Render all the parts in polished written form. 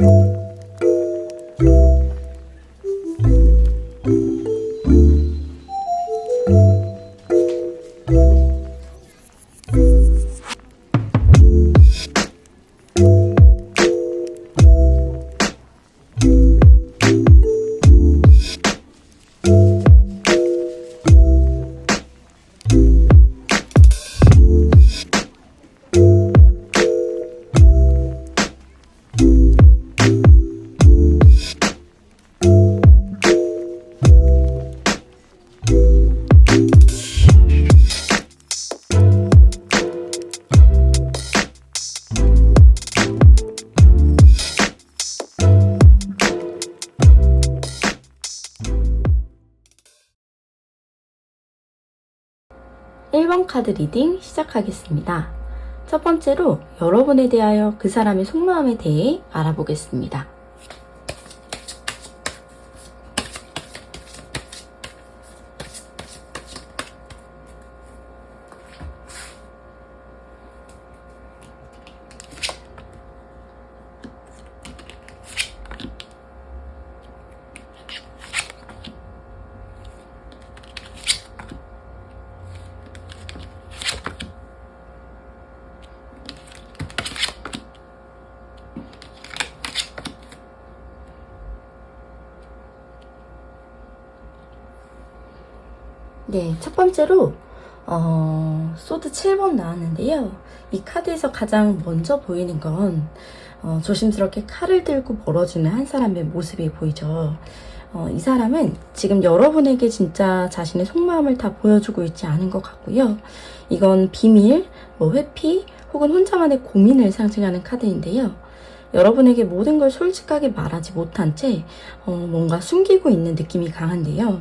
(1번) 카드 리딩 시작하겠습니다. 첫 번째로 여러분에 대하여 그 사람의 속마음에 대해 알아보겠습니다. 네, 첫 번째로 소드 7번 나왔는데요. 이 카드에서 가장 먼저 보이는 건 조심스럽게 칼을 들고 멀어지는 한 사람의 모습이 보이죠. 이 사람은 지금 여러분에게 진짜 자신의 속마음을 다 보여주고 있지 않은 것 같고요. 이건 비밀, 회피 혹은 혼자만의 고민을 상징하는 카드인데요. 여러분에게 모든 걸 솔직하게 말하지 못한 채 뭔가 숨기고 있는 느낌이 강한데요.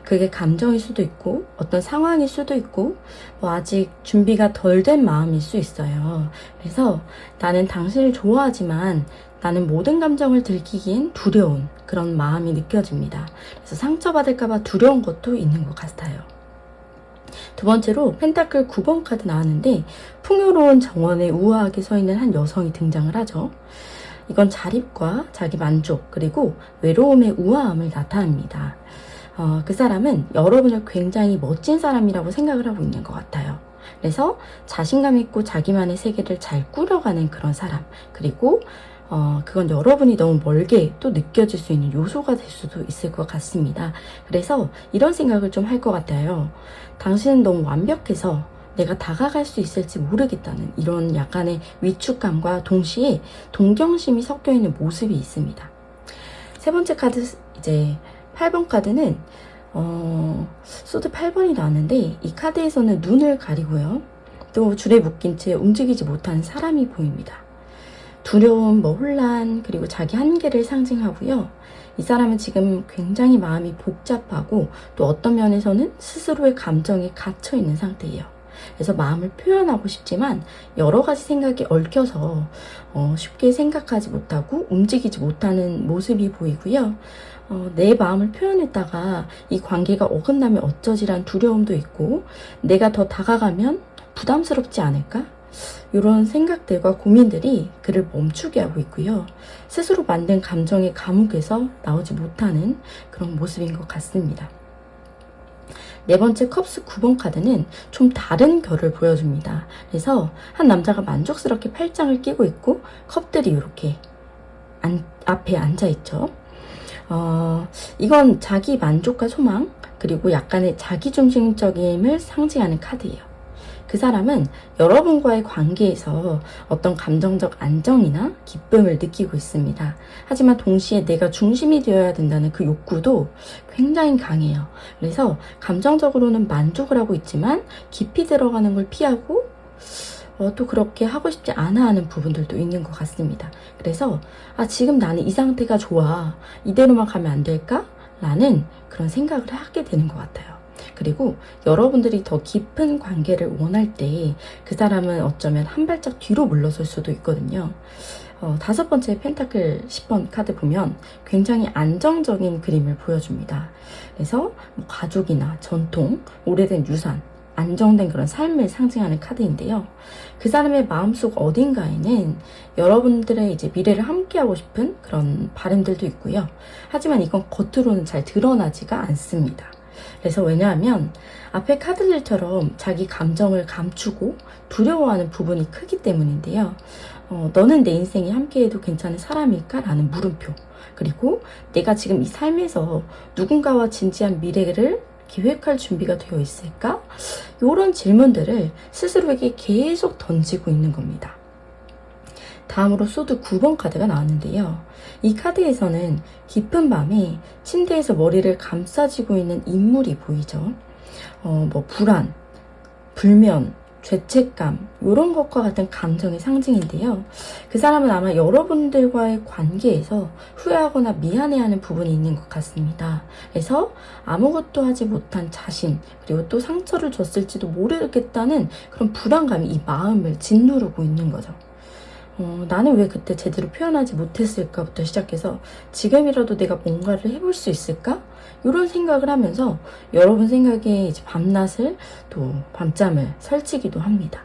그게 감정일 수도 있고 어떤 상황일 수도 있고 아직 준비가 덜 된 마음일 수 있어요. 그래서 나는 당신을 좋아하지만 나는 모든 감정을 들키기엔 두려운 그런 마음이 느껴집니다. 그래서 상처받을까봐 두려운 것도 있는 것 같아요. 두 번째로 펜타클 9번 카드 나왔는데 풍요로운 정원에 우아하게 서 있는 한 여성이 등장을 하죠. 이건 자립과 자기 만족 그리고 외로움의 우아함을 나타냅니다. 그 사람은 여러분을 굉장히 멋진 사람이라고 생각을 하고 있는 것 같아요. 그래서 자신감 있고 자기만의 세계를 잘 꾸려가는 그런 사람, 그리고 그건 여러분이 너무 멀게 또 느껴질 수 있는 요소가 될 수도 있을 것 같습니다. 그래서 이런 생각을 좀 할 것 같아요. 당신은 너무 완벽해서 내가 다가갈 수 있을지 모르겠다는 이런 약간의 위축감과 동시에 동경심이 섞여 있는 모습이 있습니다. 세 번째 카드, 이제 8번 카드는 소드 8번이 나왔는데 이 카드에서는 눈을 가리고요. 또 줄에 묶인 채 움직이지 못하는 사람이 보입니다. 두려움, 혼란, 그리고 자기 한계를 상징하고요. 이 사람은 지금 굉장히 마음이 복잡하고 또 어떤 면에서는 스스로의 감정에 갇혀 있는 상태예요. 그래서 마음을 표현하고 싶지만 여러 가지 생각이 얽혀서 쉽게 생각하지 못하고 움직이지 못하는 모습이 보이고요. 내 마음을 표현했다가 이 관계가 어긋나면 어쩌지란 두려움도 있고 내가 더 다가가면 부담스럽지 않을까? 이런 생각들과 고민들이 그를 멈추게 하고 있고요. 스스로 만든 감정의 감옥에서 나오지 못하는 그런 모습인 것 같습니다. 네 번째 컵스 9번 카드는 좀 다른 결을 보여줍니다. 그래서 한 남자가 만족스럽게 팔짱을 끼고 있고 컵들이 이렇게 앞에 앉아있죠. 이건 자기 만족과 소망 그리고 약간의 자기중심적임을 상징하는 카드예요. 그 사람은 여러분과의 관계에서 어떤 감정적 안정이나 기쁨을 느끼고 있습니다. 하지만 동시에 내가 중심이 되어야 된다는 그 욕구도 굉장히 강해요. 그래서 감정적으로는 만족을 하고 있지만 깊이 들어가는 걸 피하고 또 그렇게 하고 싶지 않아 하는 부분들도 있는 것 같습니다. 그래서 지금 나는 이 상태가 좋아. 이대로만 가면 안 될까? 라는 그런 생각을 하게 되는 것 같아요. 그리고 여러분들이 더 깊은 관계를 원할 때 그 사람은 어쩌면 한 발짝 뒤로 물러설 수도 있거든요. 다섯 번째 펜타클 10번 카드 보면 굉장히 안정적인 그림을 보여줍니다. 그래서 가족이나 전통, 오래된 유산, 안정된 그런 삶을 상징하는 카드인데요. 그 사람의 마음속 어딘가에는 여러분들의 이제 미래를 함께하고 싶은 그런 바람들도 있고요. 하지만 이건 겉으로는 잘 드러나지가 않습니다. 그래서 왜냐하면 앞에 카드들처럼 자기 감정을 감추고 두려워하는 부분이 크기 때문인데요. 너는 내 인생에 함께해도 괜찮은 사람일까? 라는 물음표. 그리고 내가 지금 이 삶에서 누군가와 진지한 미래를 계획할 준비가 되어 있을까? 이런 질문들을 스스로에게 계속 던지고 있는 겁니다. 다음으로 소드 9번 카드가 나왔는데요. 이 카드에서는 깊은 밤에 침대에서 머리를 감싸쥐고 있는 인물이 보이죠. 불안, 불면, 죄책감 이런 것과 같은 감정의 상징인데요. 그 사람은 아마 여러분들과의 관계에서 후회하거나 미안해하는 부분이 있는 것 같습니다. 그래서 아무것도 하지 못한 자신 그리고 또 상처를 줬을지도 모르겠다는 그런 불안감이 이 마음을 짓누르고 있는 거죠. 나는 왜 그때 제대로 표현하지 못했을까부터 시작해서 지금이라도 내가 뭔가를 해볼 수 있을까? 이런 생각을 하면서 여러분 생각에 이제 밤낮을 또 밤잠을 설치기도 합니다.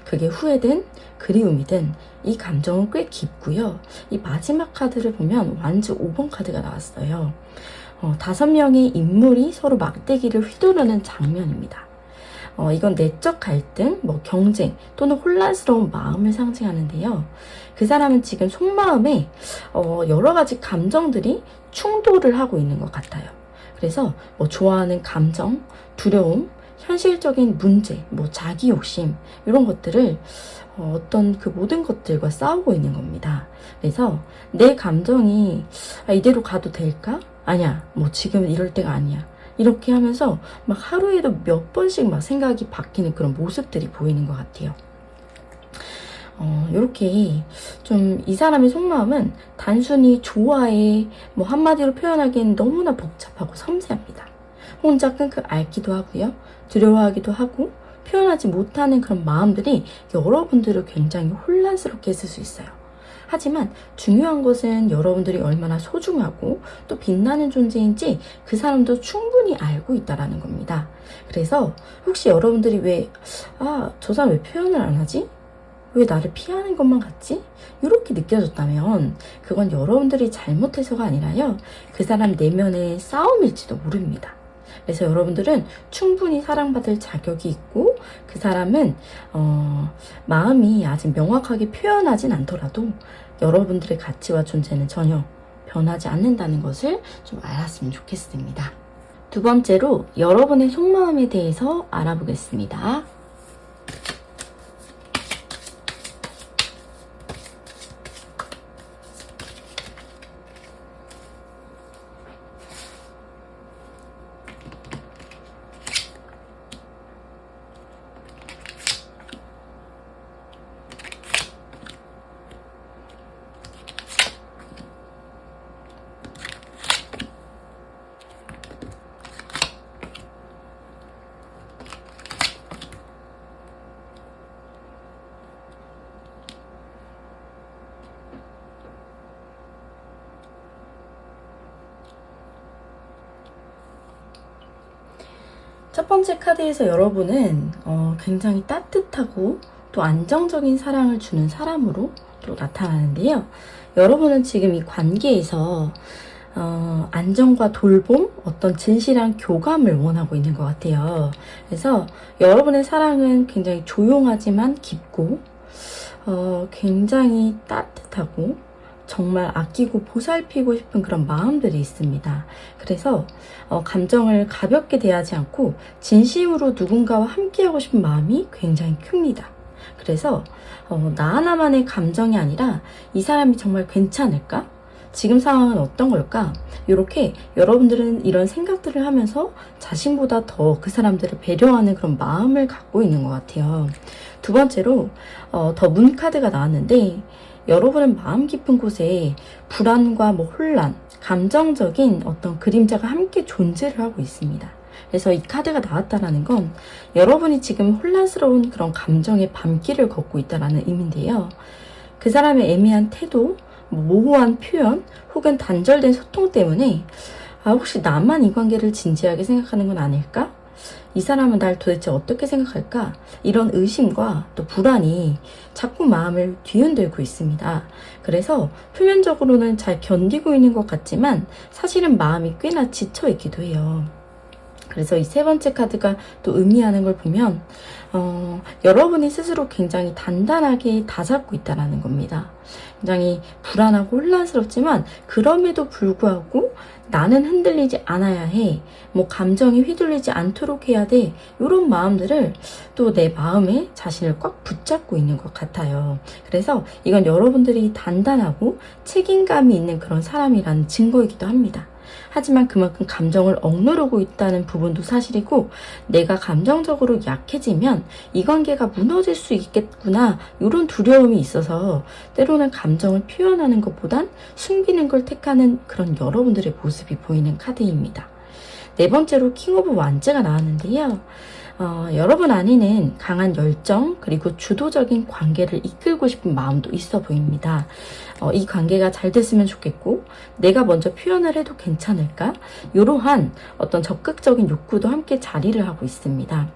그게 후회든 그리움이든 이 감정은 꽤 깊고요. 이 마지막 카드를 보면 완즈 5번 카드가 나왔어요. 5명의 인물이 서로 막대기를 휘두르는 장면입니다. 이건 내적 갈등, 경쟁 또는 혼란스러운 마음을 상징하는데요. 그 사람은 지금 속마음에 여러 가지 감정들이 충돌을 하고 있는 것 같아요. 그래서 좋아하는 감정, 두려움, 현실적인 문제, 자기 욕심 이런 것들을 어떤 그 모든 것들과 싸우고 있는 겁니다. 그래서 내 감정이 이대로 가도 될까? 아니야, 지금 이럴 때가 아니야. 이렇게 하면서 하루에도 몇 번씩 생각이 바뀌는 그런 모습들이 보이는 것 같아요. 이렇게 좀 이 사람의 속마음은 단순히 좋아해 한마디로 표현하기엔 너무나 복잡하고 섬세합니다. 혼자 끙끙 앓기도 하고요. 두려워하기도 하고 표현하지 못하는 그런 마음들이 여러분들을 굉장히 혼란스럽게 했을 수 있어요. 하지만 중요한 것은 여러분들이 얼마나 소중하고 또 빛나는 존재인지 그 사람도 충분히 알고 있다는 겁니다. 그래서 혹시 여러분들이 저 사람 왜 표현을 안 하지? 왜 나를 피하는 것만 같지? 이렇게 느껴졌다면 그건 여러분들이 잘못해서가 아니라요. 그 사람 내면의 싸움일지도 모릅니다. 그래서 여러분들은 충분히 사랑받을 자격이 있고 그 사람은 마음이 아직 명확하게 표현하진 않더라도 여러분들의 가치와 존재는 전혀 변하지 않는다는 것을 좀 알았으면 좋겠습니다. 두 번째로 여러분의 속마음에 대해서 알아보겠습니다. 첫 번째 카드에서 여러분은 굉장히 따뜻하고 또 안정적인 사랑을 주는 사람으로 또 나타나는데요. 여러분은 지금 이 관계에서 안정과 돌봄, 어떤 진실한 교감을 원하고 있는 것 같아요. 그래서 여러분의 사랑은 굉장히 조용하지만 깊고 굉장히 따뜻하고 정말 아끼고 보살피고 싶은 그런 마음들이 있습니다. 그래서 감정을 가볍게 대하지 않고 진심으로 누군가와 함께하고 싶은 마음이 굉장히 큽니다. 그래서 나 하나만의 감정이 아니라 이 사람이 정말 괜찮을까? 지금 상황은 어떤 걸까? 이렇게 여러분들은 이런 생각들을 하면서 자신보다 더 그 사람들을 배려하는 그런 마음을 갖고 있는 것 같아요. 두 번째로 더 문 카드가 나왔는데 여러분은 마음 깊은 곳에 불안과 혼란, 감정적인 어떤 그림자가 함께 존재를 하고 있습니다. 그래서 이 카드가 나왔다는 건 여러분이 지금 혼란스러운 그런 감정의 밤길을 걷고 있다는 의미인데요. 그 사람의 애매한 태도, 모호한 표현, 혹은 단절된 소통 때문에 혹시 나만 이 관계를 진지하게 생각하는 건 아닐까? 이 사람은 날 도대체 어떻게 생각할까? 이런 의심과 또 불안이 자꾸 마음을 뒤흔들고 있습니다. 그래서 표면적으로는 잘 견디고 있는 것 같지만 사실은 마음이 꽤나 지쳐 있기도 해요. 그래서 이 세 번째 카드가 또 의미하는 걸 보면 여러분이 스스로 굉장히 단단하게 다잡고 있다는 겁니다. 굉장히 불안하고 혼란스럽지만 그럼에도 불구하고 나는 흔들리지 않아야 해. 뭐 감정이 휘둘리지 않도록 해야 돼. 이런 마음들을 또 내 마음에 자신을 꽉 붙잡고 있는 것 같아요. 그래서 이건 여러분들이 단단하고 책임감이 있는 그런 사람이라는 증거이기도 합니다. 하지만 그만큼 감정을 억누르고 있다는 부분도 사실이고 내가 감정적으로 약해지면 이 관계가 무너질 수 있겠구나 이런 두려움이 있어서 때로는 감정을 표현하는 것보단 숨기는 걸 택하는 그런 여러분들의 모습이 보이는 카드입니다. 네 번째로 킹 오브 완즈가 나왔는데요. 여러분 안에는 강한 열정 그리고 주도적인 관계를 이끌고 싶은 마음도 있어 보입니다. 이 관계가 잘 됐으면 좋겠고 내가 먼저 표현을 해도 괜찮을까? 이러한 어떤 적극적인 욕구도 함께 자리를 하고 있습니다.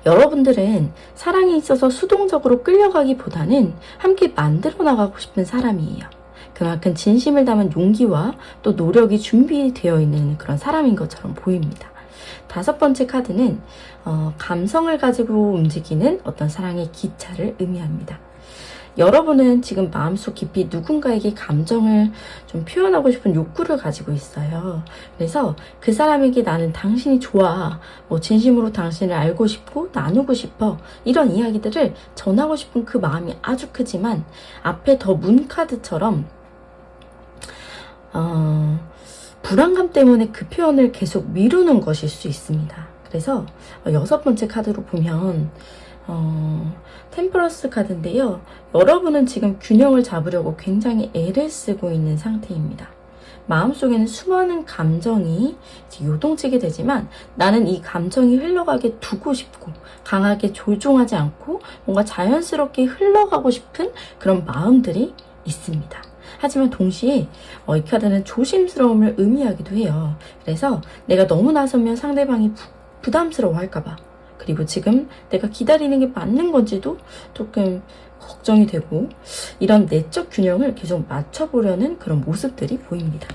여러분들은 사랑에 있어서 수동적으로 끌려가기보다는 함께 만들어 나가고 싶은 사람이에요. 그만큼 진심을 담은 용기와 또 노력이 준비되어 있는 그런 사람인 것처럼 보입니다. 다섯 번째 카드는 감성을 가지고 움직이는 어떤 사랑의 기차를 의미합니다. 여러분은 지금 마음속 깊이 누군가에게 감정을 좀 표현하고 싶은 욕구를 가지고 있어요. 그래서 그 사람에게 나는 당신이 좋아, 뭐 진심으로 당신을 알고 싶고 나누고 싶어 이런 이야기들을 전하고 싶은 그 마음이 아주 크지만 앞에 더 문 카드처럼 불안감 때문에 그 표현을 계속 미루는 것일 수 있습니다. 그래서 여섯 번째 카드로 보면 템퍼런스 카드인데요. 여러분은 지금 균형을 잡으려고 굉장히 애를 쓰고 있는 상태입니다. 마음속에는 수많은 감정이 요동치게 되지만 나는 이 감정이 흘러가게 두고 싶고 강하게 조종하지 않고 뭔가 자연스럽게 흘러가고 싶은 그런 마음들이 있습니다. 하지만 동시에 이 카드는 조심스러움을 의미하기도 해요. 그래서 내가 너무 나서면 상대방이 부담스러워 할까봐 그리고 지금 내가 기다리는 게 맞는 건지도 조금 걱정이 되고 이런 내적 균형을 계속 맞춰보려는 그런 모습들이 보입니다.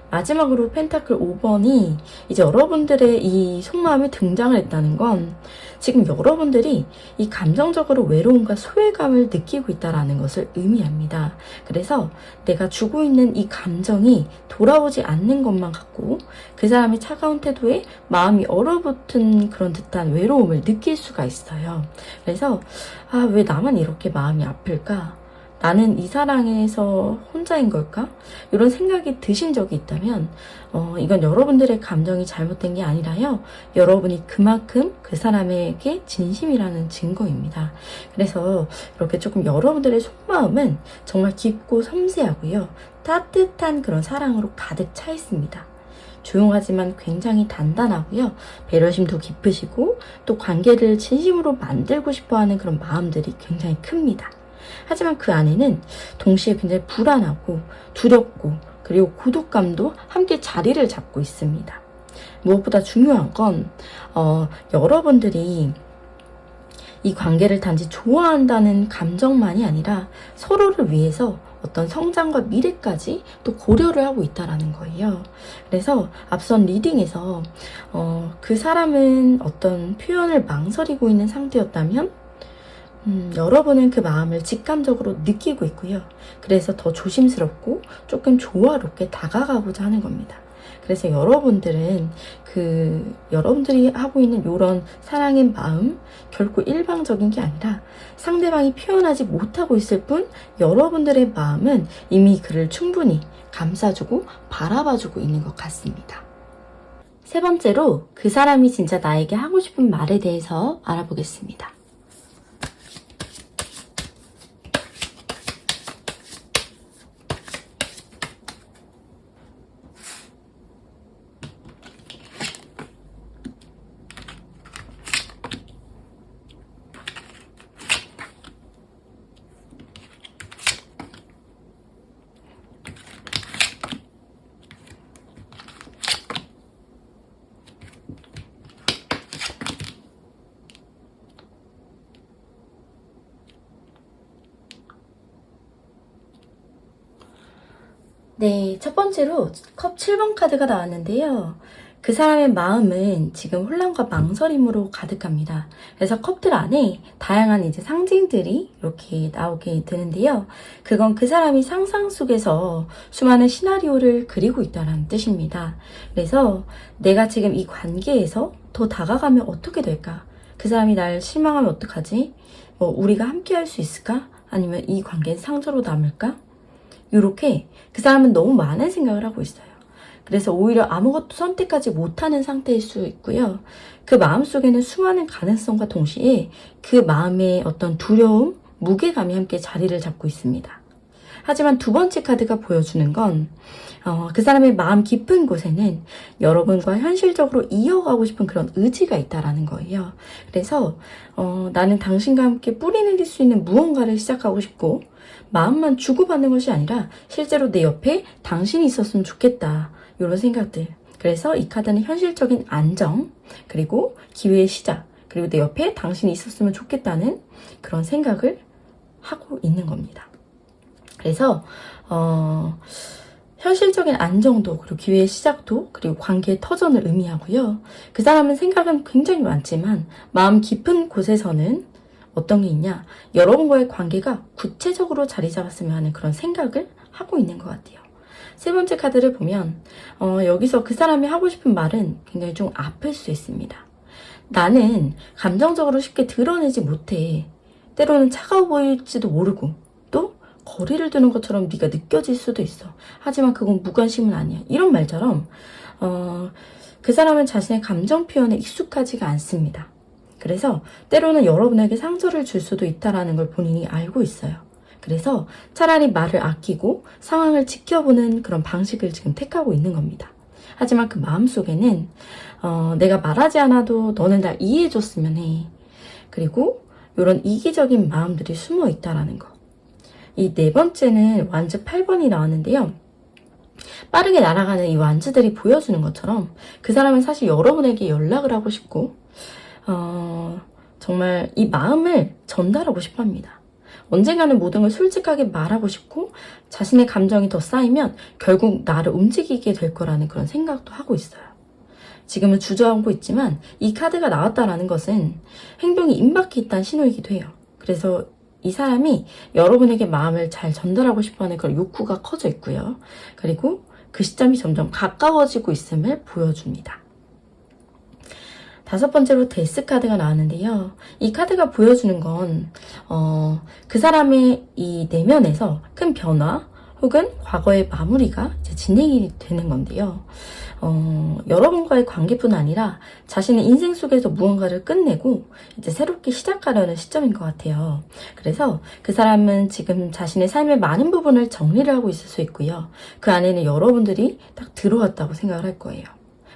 마지막으로 펜타클 5번이 이제 여러분들의 이 속마음에 등장을 했다는 건 지금 여러분들이 이 감정적으로 외로움과 소외감을 느끼고 있다는 것을 의미합니다. 그래서 내가 주고 있는 이 감정이 돌아오지 않는 것만 같고 그 사람의 차가운 태도에 마음이 얼어붙은 그런 듯한 외로움을 느낄 수가 있어요. 그래서 왜 나만 이렇게 마음이 아플까? 나는 이 사랑에서 혼자인 걸까? 이런 생각이 드신 적이 있다면 이건 여러분들의 감정이 잘못된 게 아니라요. 여러분이 그만큼 그 사람에게 진심이라는 증거입니다. 그래서 이렇게 조금 여러분들의 속마음은 정말 깊고 섬세하고요. 따뜻한 그런 사랑으로 가득 차 있습니다. 조용하지만 굉장히 단단하고요. 배려심도 깊으시고 또 관계를 진심으로 만들고 싶어하는 그런 마음들이 굉장히 큽니다. 하지만 그 안에는 동시에 굉장히 불안하고 두렵고 그리고 고독감도 함께 자리를 잡고 있습니다. 무엇보다 중요한 건 여러분들이 이 관계를 단지 좋아한다는 감정만이 아니라 서로를 위해서 어떤 성장과 미래까지 또 고려를 하고 있다는 거예요. 그래서 앞선 리딩에서 그 사람은 어떤 표현을 망설이고 있는 상태였다면 여러분은 그 마음을 직감적으로 느끼고 있고요. 그래서 더 조심스럽고 조금 조화롭게 다가가고자 하는 겁니다. 그래서 여러분들은 여러분들이 하고 있는 이런 사랑의 마음 결코 일방적인 게 아니라 상대방이 표현하지 못하고 있을 뿐 여러분들의 마음은 이미 그를 충분히 감싸주고 바라봐주고 있는 것 같습니다. 세 번째로 그 사람이 진짜 나에게 하고 싶은 말에 대해서 알아보겠습니다. 네, 첫 번째로 컵 7번 카드가 나왔는데요. 그 사람의 마음은 지금 혼란과 망설임으로 가득합니다. 그래서 컵들 안에 다양한 이제 상징들이 이렇게 나오게 되는데요. 그건 그 사람이 상상 속에서 수많은 시나리오를 그리고 있다는 뜻입니다. 그래서 내가 지금 이 관계에서 더 다가가면 어떻게 될까? 그 사람이 날 실망하면 어떡하지? 우리가 함께 할 수 있을까? 아니면 이 관계는 상처로 남을까? 이렇게 그 사람은 너무 많은 생각을 하고 있어요. 그래서 오히려 아무것도 선택하지 못하는 상태일 수 있고요. 그 마음속에는 수많은 가능성과 동시에 그 마음의 어떤 두려움, 무게감이 함께 자리를 잡고 있습니다. 하지만 두 번째 카드가 보여주는 건 그 사람의 마음 깊은 곳에는 여러분과 현실적으로 이어가고 싶은 그런 의지가 있다라는 거예요. 그래서 나는 당신과 함께 뿌리 내릴 수 있는 무언가를 시작하고 싶고 마음만 주고받는 것이 아니라 실제로 내 옆에 당신이 있었으면 좋겠다. 이런 생각들. 그래서 이 카드는 현실적인 안정, 그리고 기회의 시작, 그리고 내 옆에 당신이 있었으면 좋겠다는 그런 생각을 하고 있는 겁니다. 그래서 현실적인 안정도, 그리고 기회의 시작도, 그리고 관계의 터전을 의미하고요. 그 사람은 생각은 굉장히 많지만 마음 깊은 곳에서는 어떤 게 있냐? 여러분과의 관계가 구체적으로 자리 잡았으면 하는 그런 생각을 하고 있는 것 같아요. 세 번째 카드를 보면 여기서 그 사람이 하고 싶은 말은 굉장히 좀 아플 수 있습니다. 나는 감정적으로 쉽게 드러내지 못해. 때로는 차가워 보일지도 모르고 또 거리를 두는 것처럼 네가 느껴질 수도 있어. 하지만 그건 무관심은 아니야. 이런 말처럼 그 사람은 자신의 감정 표현에 익숙하지가 않습니다. 그래서 때로는 여러분에게 상처를 줄 수도 있다는 걸 본인이 알고 있어요. 그래서 차라리 말을 아끼고 상황을 지켜보는 그런 방식을 지금 택하고 있는 겁니다. 하지만 그 마음속에는 내가 말하지 않아도 너는 날 이해해줬으면 해. 그리고 이런 이기적인 마음들이 숨어 있다라는 거. 이 네 번째는 완즈 8번이 나왔는데요. 빠르게 날아가는 이 완즈들이 보여주는 것처럼 그 사람은 사실 여러분에게 연락을 하고 싶고 정말 이 마음을 전달하고 싶어 합니다. 언젠가는 모든 걸 솔직하게 말하고 싶고 자신의 감정이 더 쌓이면 결국 나를 움직이게 될 거라는 그런 생각도 하고 있어요. 지금은 주저하고 있지만 이 카드가 나왔다라는 것은 행동이 임박해 있다는 신호이기도 해요. 그래서 이 사람이 여러분에게 마음을 잘 전달하고 싶어하는 그런 욕구가 커져 있고요. 그리고 그 시점이 점점 가까워지고 있음을 보여줍니다. 다섯 번째로 데스 카드가 나왔는데요. 이 카드가 보여주는 건 그 사람의 이 내면에서 큰 변화 혹은 과거의 마무리가 이제 진행이 되는 건데요. 여러분과의 관계뿐 아니라 자신의 인생 속에서 무언가를 끝내고 이제 새롭게 시작하려는 시점인 것 같아요. 그래서 그 사람은 지금 자신의 삶의 많은 부분을 정리를 하고 있을 수 있고요. 그 안에는 여러분들이 딱 들어왔다고 생각을 할 거예요.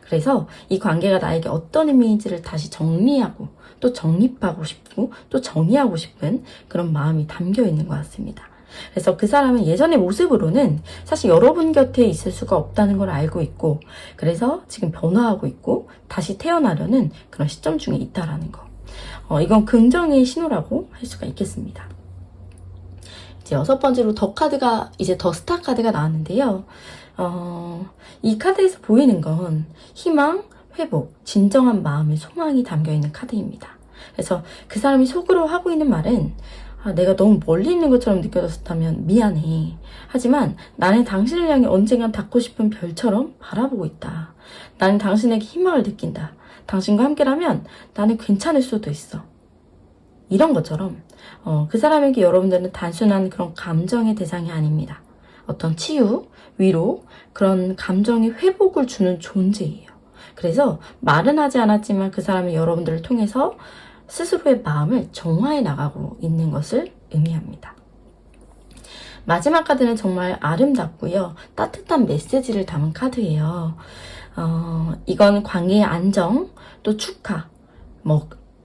그래서 이 관계가 나에게 어떤 의미인지를 다시 정리하고 또 정립하고 싶고 또 정의하고 싶은 그런 마음이 담겨 있는 것 같습니다. 그래서 그 사람은 예전의 모습으로는 사실 여러분 곁에 있을 수가 없다는 걸 알고 있고 그래서 지금 변화하고 있고 다시 태어나려는 그런 시점 중에 있다라는 거. 이건 긍정의 신호라고 할 수가 있겠습니다. 이제 여섯 번째로 더 스타 카드가 나왔는데요. 이 카드에서 보이는 건 희망, 회복, 진정한 마음의 소망이 담겨있는 카드입니다. 그래서 그 사람이 속으로 하고 있는 말은 내가 너무 멀리 있는 것처럼 느껴졌다면 미안해. 하지만 나는 당신을 향해 언젠간 닿고 싶은 별처럼 바라보고 있다. 나는 당신에게 희망을 느낀다. 당신과 함께라면 나는 괜찮을 수도 있어. 이런 것처럼 그 사람에게 여러분들은 단순한 그런 감정의 대상이 아닙니다. 어떤 치유, 위로, 그런 감정의 회복을 주는 존재예요. 그래서 말은 하지 않았지만 그 사람이 여러분들을 통해서 스스로의 마음을 정화해 나가고 있는 것을 의미합니다. 마지막 카드는 정말 아름답고요. 따뜻한 메시지를 담은 카드예요. 이건 관계의 안정, 또 축하,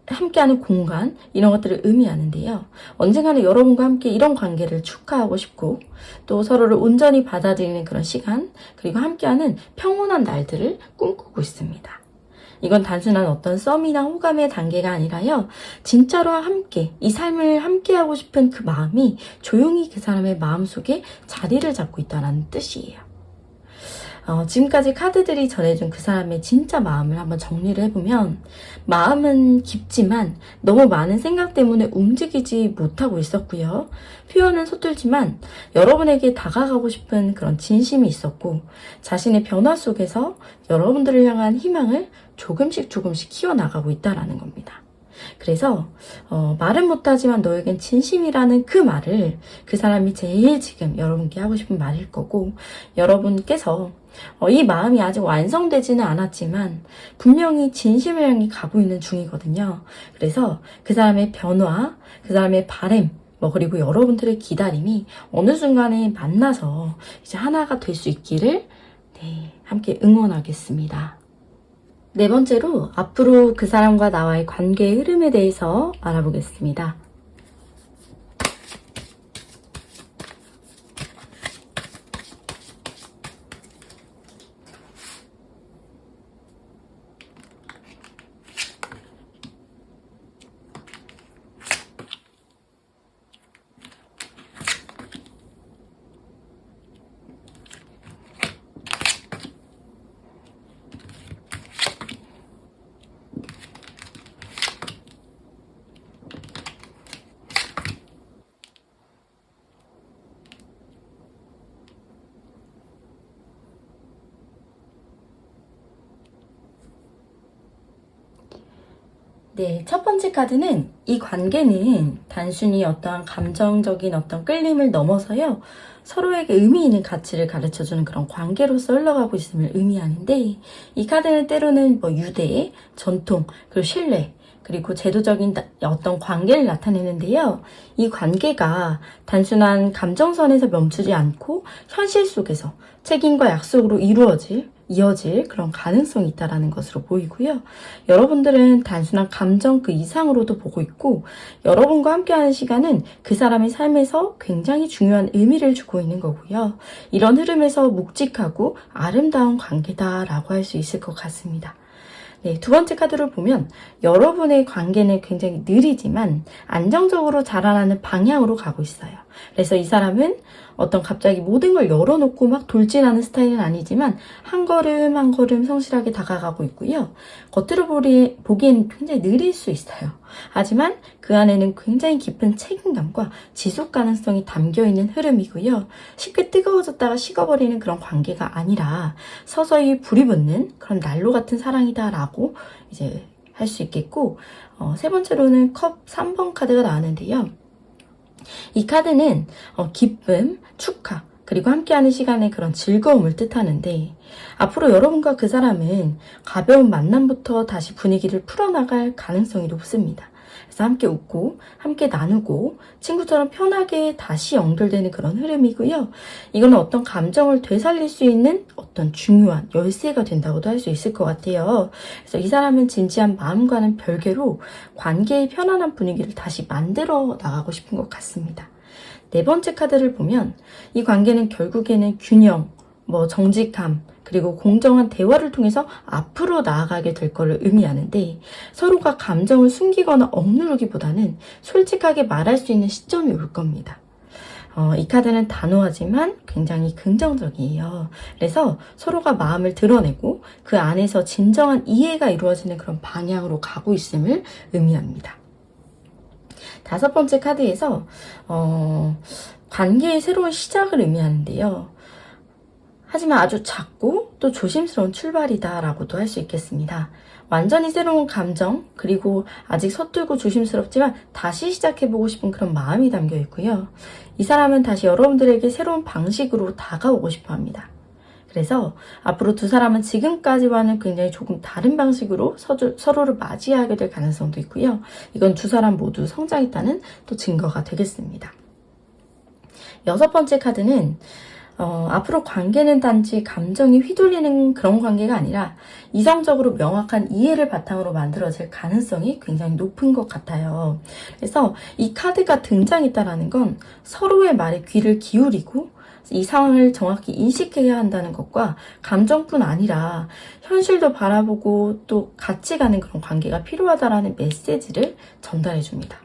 함께하는 공간 이런 것들을 의미하는데요. 언젠가는 여러분과 함께 이런 관계를 축하하고 싶고 또 서로를 온전히 받아들이는 그런 시간 그리고 함께하는 평온한 날들을 꿈꾸고 있습니다. 이건 단순한 어떤 썸이나 호감의 단계가 아니라요. 진짜로 함께 이 삶을 함께하고 싶은 그 마음이 조용히 그 사람의 마음속에 자리를 잡고 있다는 뜻이에요. 지금까지 카드들이 전해준 그 사람의 진짜 마음을 한번 정리를 해보면 마음은 깊지만 너무 많은 생각 때문에 움직이지 못하고 있었고요. 표현은 서툴지만 여러분에게 다가가고 싶은 그런 진심이 있었고 자신의 변화 속에서 여러분들을 향한 희망을 조금씩 키워나가고 있다라는 겁니다. 그래서 말은 못하지만 너에겐 진심이라는 그 말을 그 사람이 제일 지금 여러분께 하고 싶은 말일 거고 여러분께서 이 마음이 아직 완성되지는 않았지만 분명히 진심을 향해 가고 있는 중이거든요. 그래서 그 사람의 변화, 그 사람의 바람, 그리고 여러분들의 기다림이 어느 순간에 만나서 이제 하나가 될 수 있기를 함께 응원하겠습니다. 네 번째로 앞으로 그 사람과 나와의 관계의 흐름에 대해서 알아보겠습니다. 네, 첫 번째 카드는 이 관계는 단순히 어떠한 감정적인 어떤 끌림을 넘어서요. 서로에게 의미 있는 가치를 가르쳐주는 그런 관계로서 흘러가고 있음을 의미하는데 이 카드는 때로는 유대, 전통, 그리고 신뢰, 그리고 제도적인 어떤 관계를 나타내는데요. 이 관계가 단순한 감정선에서 멈추지 않고 현실 속에서 책임과 약속으로 이어질 그런 가능성이 있다는 것으로 보이고요. 여러분들은 단순한 감정 그 이상으로도 보고 있고 여러분과 함께하는 시간은 그 사람의 삶에서 굉장히 중요한 의미를 주고 있는 거고요. 이런 흐름에서 묵직하고 아름다운 관계다라고 할 수 있을 것 같습니다. 네, 두 번째 카드를 보면 여러분의 관계는 굉장히 느리지만 안정적으로 자라나는 방향으로 가고 있어요. 그래서 이 사람은 어떤 갑자기 모든 걸 열어놓고 막 돌진하는 스타일은 아니지만 한 걸음 한 걸음 성실하게 다가가고 있고요. 겉으로 보기엔 굉장히 느릴 수 있어요. 하지만 그 안에는 굉장히 깊은 책임감과 지속 가능성이 담겨있는 흐름이고요. 쉽게 뜨거워졌다가 식어버리는 그런 관계가 아니라 서서히 불이 붙는 그런 난로 같은 사랑이다라고 이제 할 수 있겠고 세 번째로는 컵 3번 카드가 나왔는데요. 이 카드는 기쁨, 축하, 그리고 함께하는 시간의 그런 즐거움을 뜻하는데 앞으로 여러분과 그 사람은 가벼운 만남부터 다시 분위기를 풀어나갈 가능성이 높습니다. 그래서 함께 웃고 함께 나누고 친구처럼 편하게 다시 연결되는 그런 흐름이고요. 이거는 어떤 감정을 되살릴 수 있는 어떤 중요한 열쇠가 된다고도 할 수 있을 것 같아요. 그래서 이 사람은 진지한 마음과는 별개로 관계의 편안한 분위기를 다시 만들어 나가고 싶은 것 같습니다. 네 번째 카드를 보면 이 관계는 결국에는 균형, 정직함, 그리고 공정한 대화를 통해서 앞으로 나아가게 될 것을 의미하는데 서로가 감정을 숨기거나 억누르기보다는 솔직하게 말할 수 있는 시점이 올 겁니다. 이 카드는 단호하지만 굉장히 긍정적이에요. 그래서 서로가 마음을 드러내고 그 안에서 진정한 이해가 이루어지는 그런 방향으로 가고 있음을 의미합니다. 다섯 번째 카드에서 관계의 새로운 시작을 의미하는데요. 하지만 아주 작고 또 조심스러운 출발이다라고도 할 수 있겠습니다. 완전히 새로운 감정, 그리고 아직 서툴고 조심스럽지만 다시 시작해보고 싶은 그런 마음이 담겨 있고요. 이 사람은 다시 여러분들에게 새로운 방식으로 다가오고 싶어 합니다. 그래서 앞으로 두 사람은 지금까지와는 굉장히 조금 다른 방식으로 서로를 맞이하게 될 가능성도 있고요. 이건 두 사람 모두 성장했다는 또 증거가 되겠습니다. 여섯 번째 카드는 앞으로 관계는 단지 감정이 휘둘리는 그런 관계가 아니라 이성적으로 명확한 이해를 바탕으로 만들어질 가능성이 굉장히 높은 것 같아요. 그래서 이 카드가 등장했다는 건 서로의 말에 귀를 기울이고 이 상황을 정확히 인식해야 한다는 것과 감정뿐 아니라 현실도 바라보고 또 같이 가는 그런 관계가 필요하다라는 메시지를 전달해 줍니다.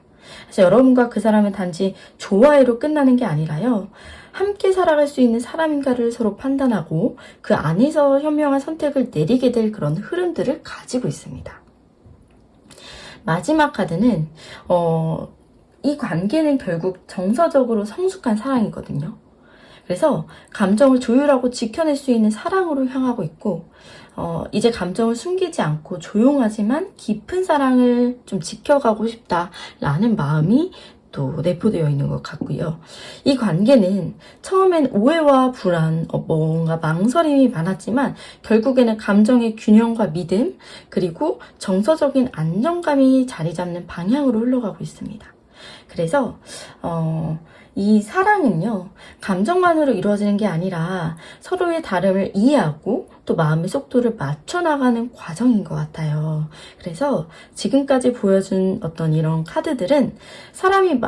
그래서 여러분과 그 사람은 단지 좋아해로 끝나는 게 아니라요. 함께 살아갈 수 있는 사람인가를 서로 판단하고 그 안에서 현명한 선택을 내리게 될 그런 흐름들을 가지고 있습니다. 마지막 카드는 이 관계는 결국 정서적으로 성숙한 사랑이거든요. 그래서 감정을 조율하고 지켜낼 수 있는 사랑으로 향하고 있고 이제 감정을 숨기지 않고 조용하지만 깊은 사랑을 좀 지켜가고 싶다라는 마음이 또 내포되어 있는 것 같고요. 이 관계는 처음엔 오해와 불안, 뭔가 망설임이 많았지만 결국에는 감정의 균형과 믿음 그리고 정서적인 안정감이 자리 잡는 방향으로 흘러가고 있습니다. 그래서 이 사랑은요, 감정만으로 이루어지는 게 아니라 서로의 다름을 이해하고 또 마음의 속도를 맞춰나가는 과정인 것 같아요. 그래서 지금까지 보여준 어떤 이런 카드들은 사람이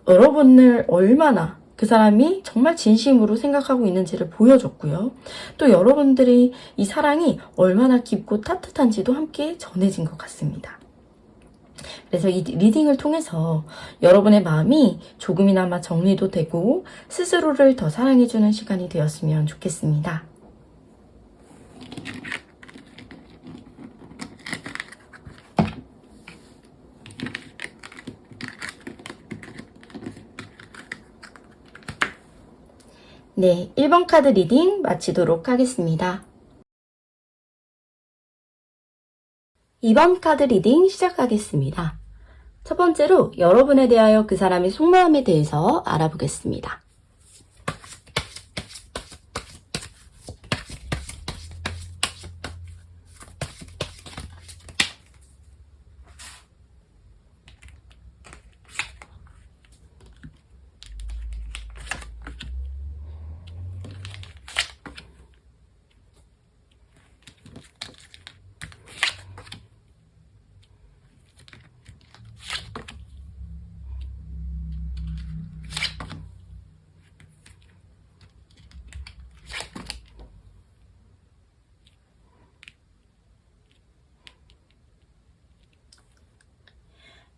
여러분을 얼마나 그 사람이 정말 진심으로 생각하고 있는지를 보여줬고요. 또 여러분들이 이 사랑이 얼마나 깊고 따뜻한지도 함께 전해진 것 같습니다. 그래서 이 리딩을 통해서 여러분의 마음이 조금이나마 정리도 되고 스스로를 더 사랑해주는 시간이 되었으면 좋겠습니다. 네, 1번 카드 리딩 마치도록 하겠습니다. 2번 카드 리딩 시작하겠습니다. 첫 번째로 여러분에 대하여 그 사람의 속마음에 대해서 알아보겠습니다.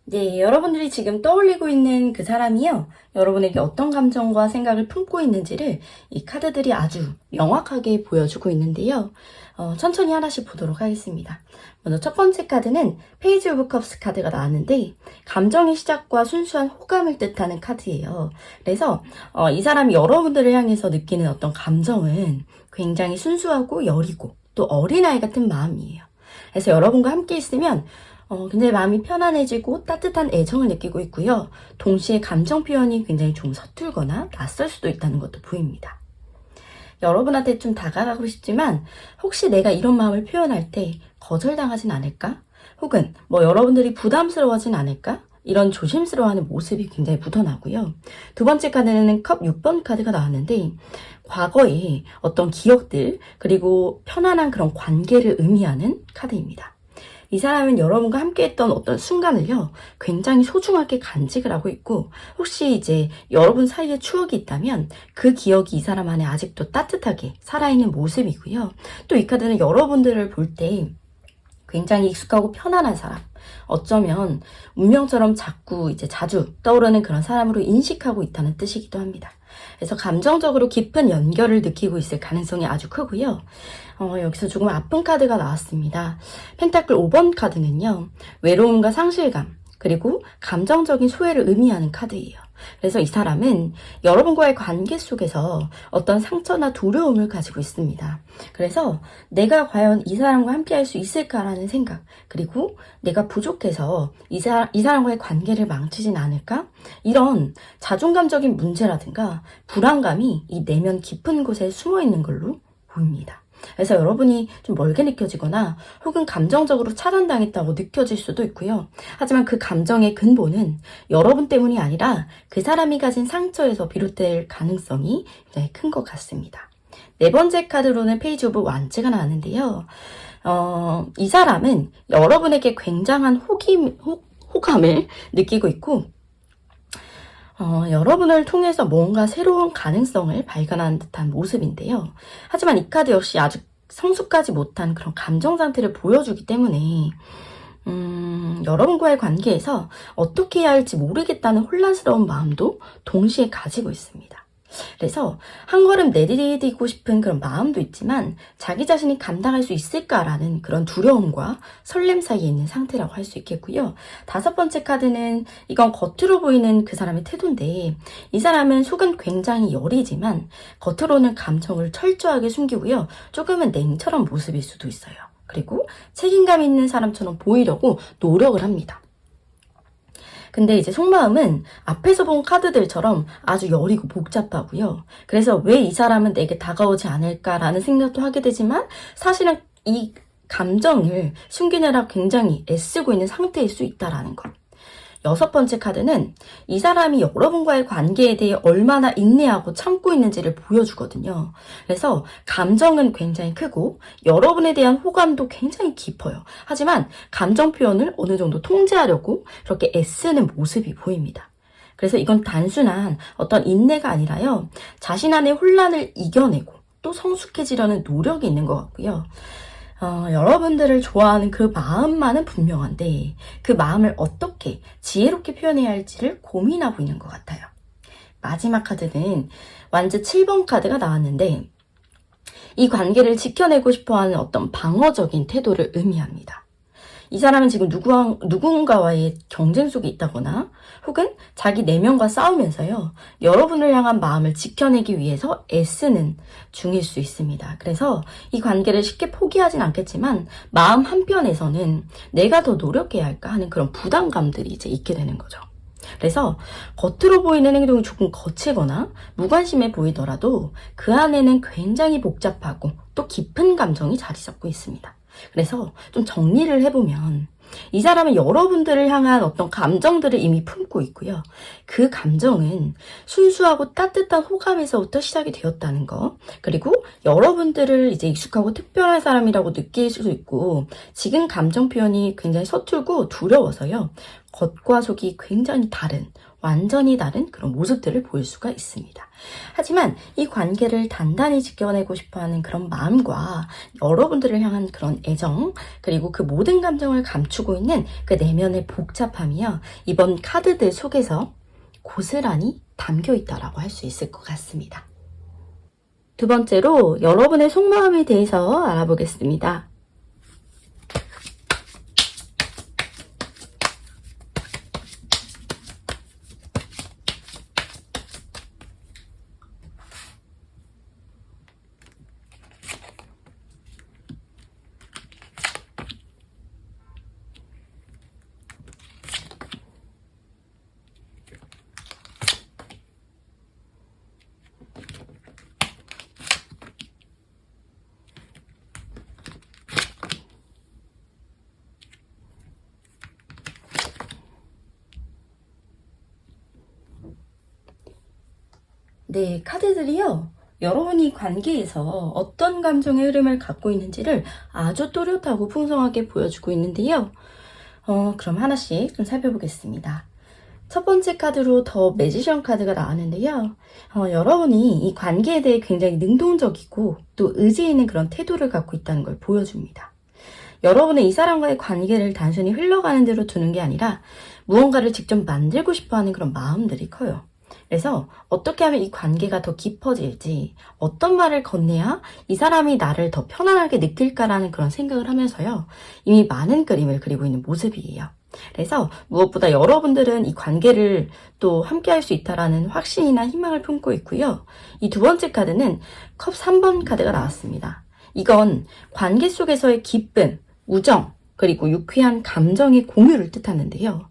네, 여러분들이 지금 떠올리고 있는 그 사람이요. 여러분에게 어떤 감정과 생각을 품고 있는지를 이 카드들이 아주 명확하게 보여주고 있는데요. 천천히 하나씩 보도록 하겠습니다. 먼저 첫 번째 카드는 페이지 오브 컵스 카드가 나왔는데 감정의 시작과 순수한 호감을 뜻하는 카드예요. 그래서 이 사람이 여러분들을 향해서 느끼는 어떤 감정은 굉장히 순수하고 여리고 또 어린아이 같은 마음이에요. 그래서 여러분과 함께 있으면 굉장히 마음이 편안해지고 따뜻한 애정을 느끼고 있고요. 동시에 감정 표현이 굉장히 좀 서툴거나 낯설 수도 있다는 것도 보입니다. 여러분한테 좀 다가가고 싶지만 혹시 내가 이런 마음을 표현할 때 거절당하진 않을까? 혹은 여러분들이 부담스러워하진 않을까? 이런 조심스러워하는 모습이 굉장히 묻어나고요. 두 번째 카드는 컵 6번 카드가 나왔는데 과거의 어떤 기억들 그리고 편안한 그런 관계를 의미하는 카드입니다. 이 사람은 여러분과 함께 했던 어떤 순간을요, 굉장히 소중하게 간직을 하고 있고, 혹시 이제 여러분 사이에 추억이 있다면 그 기억이 이 사람 안에 아직도 따뜻하게 살아있는 모습이고요. 또 이 카드는 여러분들을 볼 때 굉장히 익숙하고 편안한 사람, 어쩌면 운명처럼 자주 떠오르는 그런 사람으로 인식하고 있다는 뜻이기도 합니다. 그래서 감정적으로 깊은 연결을 느끼고 있을 가능성이 아주 크고요. 여기서 조금 아픈 카드가 나왔습니다. 펜타클 5번 카드는요. 외로움과 상실감, 그리고 감정적인 소외를 의미하는 카드예요. 그래서 이 사람은 여러분과의 관계 속에서 어떤 상처나 두려움을 가지고 있습니다. 그래서 내가 과연 이 사람과 함께 할 수 있을까라는 생각, 그리고 내가 부족해서 이 사람과의 관계를 망치진 않을까? 이런 자존감적인 문제라든가 불안감이 이 내면 깊은 곳에 숨어 있는 걸로 보입니다. 그래서 여러분이 좀 멀게 느껴지거나 혹은 감정적으로 차단당했다고 느껴질 수도 있고요. 하지만 그 감정의 근본은 여러분 때문이 아니라 그 사람이 가진 상처에서 비롯될 가능성이 굉장히 큰 것 같습니다. 네 번째 카드로는 페이지 오브 완즈가 나왔는데요. 이 사람은 여러분에게 굉장한 호감을 느끼고 있고 여러분을 통해서 뭔가 새로운 가능성을 발견하는 듯한 모습인데요. 하지만 이 카드 역시 아직 성숙하지 못한 그런 감정 상태를 보여주기 때문에 여러분과의 관계에서 어떻게 해야 할지 모르겠다는 혼란스러운 마음도 동시에 가지고 있습니다. 그래서 한 걸음 내디디고 싶은 그런 마음도 있지만 자기 자신이 감당할 수 있을까라는 그런 두려움과 설렘 사이에 있는 상태라고 할 수 있겠고요. 5번째 카드는 이건 겉으로 보이는 그 사람의 태도인데 이 사람은 속은 굉장히 여리지만 겉으로는 감정을 철저하게 숨기고요. 조금은 냉철한 모습일 수도 있어요. 그리고 책임감 있는 사람처럼 보이려고 노력을 합니다. 근데 이제 속마음은 앞에서 본 카드들처럼 아주 여리고 복잡하고요. 그래서 왜 이 사람은 내게 다가오지 않을까라는 생각도 하게 되지만 사실은 이 감정을 숨기느라 굉장히 애쓰고 있는 상태일 수 있다라는 것. 6번째 카드는 이 사람이 여러분과의 관계에 대해 얼마나 인내하고 참고 있는지를 보여주거든요. 그래서 감정은 굉장히 크고 여러분에 대한 호감도 굉장히 깊어요. 하지만 감정 표현을 어느 정도 통제하려고 그렇게 애쓰는 모습이 보입니다. 그래서 이건 단순한 어떤 인내가 아니라요. 자신 안의 혼란을 이겨내고 또 성숙해지려는 노력이 있는 것 같고요. 여러분들을 좋아하는 그 마음만은 분명한데 그 마음을 어떻게 지혜롭게 표현해야 할지를 고민하고 있는 것 같아요. 마지막 카드는 완즈 7번 카드가 나왔는데 이 관계를 지켜내고 싶어하는 어떤 방어적인 태도를 의미합니다. 이 사람은 지금 누군가와의 경쟁 속에 있다거나 혹은 자기 내면과 싸우면서요. 여러분을 향한 마음을 지켜내기 위해서 애쓰는 중일 수 있습니다. 그래서 이 관계를 쉽게 포기하진 않겠지만 마음 한편에서는 내가 더 노력해야 할까 하는 그런 부담감들이 이제 있게 되는 거죠. 그래서 겉으로 보이는 행동이 조금 거칠거나 무관심해 보이더라도 그 안에는 굉장히 복잡하고 또 깊은 감정이 자리 잡고 있습니다. 그래서 좀 정리를 해보면 이 사람은 여러분들을 향한 어떤 감정들을 이미 품고 있고요. 그 감정은 순수하고 따뜻한 호감에서부터 시작이 되었다는 거. 그리고 여러분들을 이제 익숙하고 특별한 사람이라고 느낄 수도 있고 지금 감정 표현이 굉장히 서툴고 두려워서요. 겉과 속이 굉장히 다른 완전히 다른 그런 모습들을 보일 수가 있습니다. 하지만 이 관계를 단단히 지켜내고 싶어하는 그런 마음과 여러분들을 향한 그런 애정 그리고 그 모든 감정을 감추고 있는 그 내면의 복잡함이요. 이번 카드들 속에서 고스란히 담겨 있다라고 할 수 있을 것 같습니다. 두 번째로 여러분의 속마음에 대해서 알아보겠습니다. 네, 카드들이요. 여러분이 관계에서 어떤 감정의 흐름을 갖고 있는지를 아주 또렷하고 풍성하게 보여주고 있는데요. 그럼 하나씩 좀 살펴보겠습니다. 첫 번째 카드로 더 매지션 카드가 나왔는데요. 여러분이 이 관계에 대해 굉장히 능동적이고 또 의지 있는 그런 태도를 갖고 있다는 걸 보여줍니다. 여러분은 이 사람과의 관계를 단순히 흘러가는 대로 두는 게 아니라 무언가를 직접 만들고 싶어하는 그런 마음들이 커요. 그래서 어떻게 하면 이 관계가 더 깊어질지 어떤 말을 건네야 이 사람이 나를 더 편안하게 느낄까라는 그런 생각을 하면서요. 이미 많은 그림을 그리고 있는 모습이에요. 그래서 무엇보다 여러분들은 이 관계를 또 함께 할 수 있다라는 확신이나 희망을 품고 있고요. 이 두 번째 카드는 컵 3번 카드가 나왔습니다. 이건 관계 속에서의 기쁨, 우정, 그리고 유쾌한 감정의 공유를 뜻하는데요.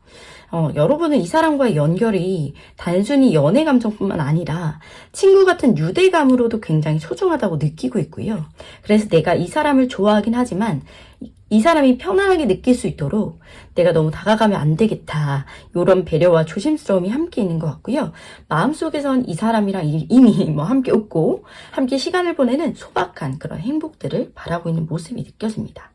여러분은 이 사람과의 연결이 단순히 연애 감정뿐만 아니라 친구 같은 유대감으로도 굉장히 소중하다고 느끼고 있고요. 그래서 내가 이 사람을 좋아하긴 하지만 이 사람이 편안하게 느낄 수 있도록 내가 너무 다가가면 안 되겠다. 이런 배려와 조심스러움이 함께 있는 것 같고요. 마음속에선 이 사람이랑 이미 함께 웃고 함께 시간을 보내는 소박한 그런 행복들을 바라고 있는 모습이 느껴집니다.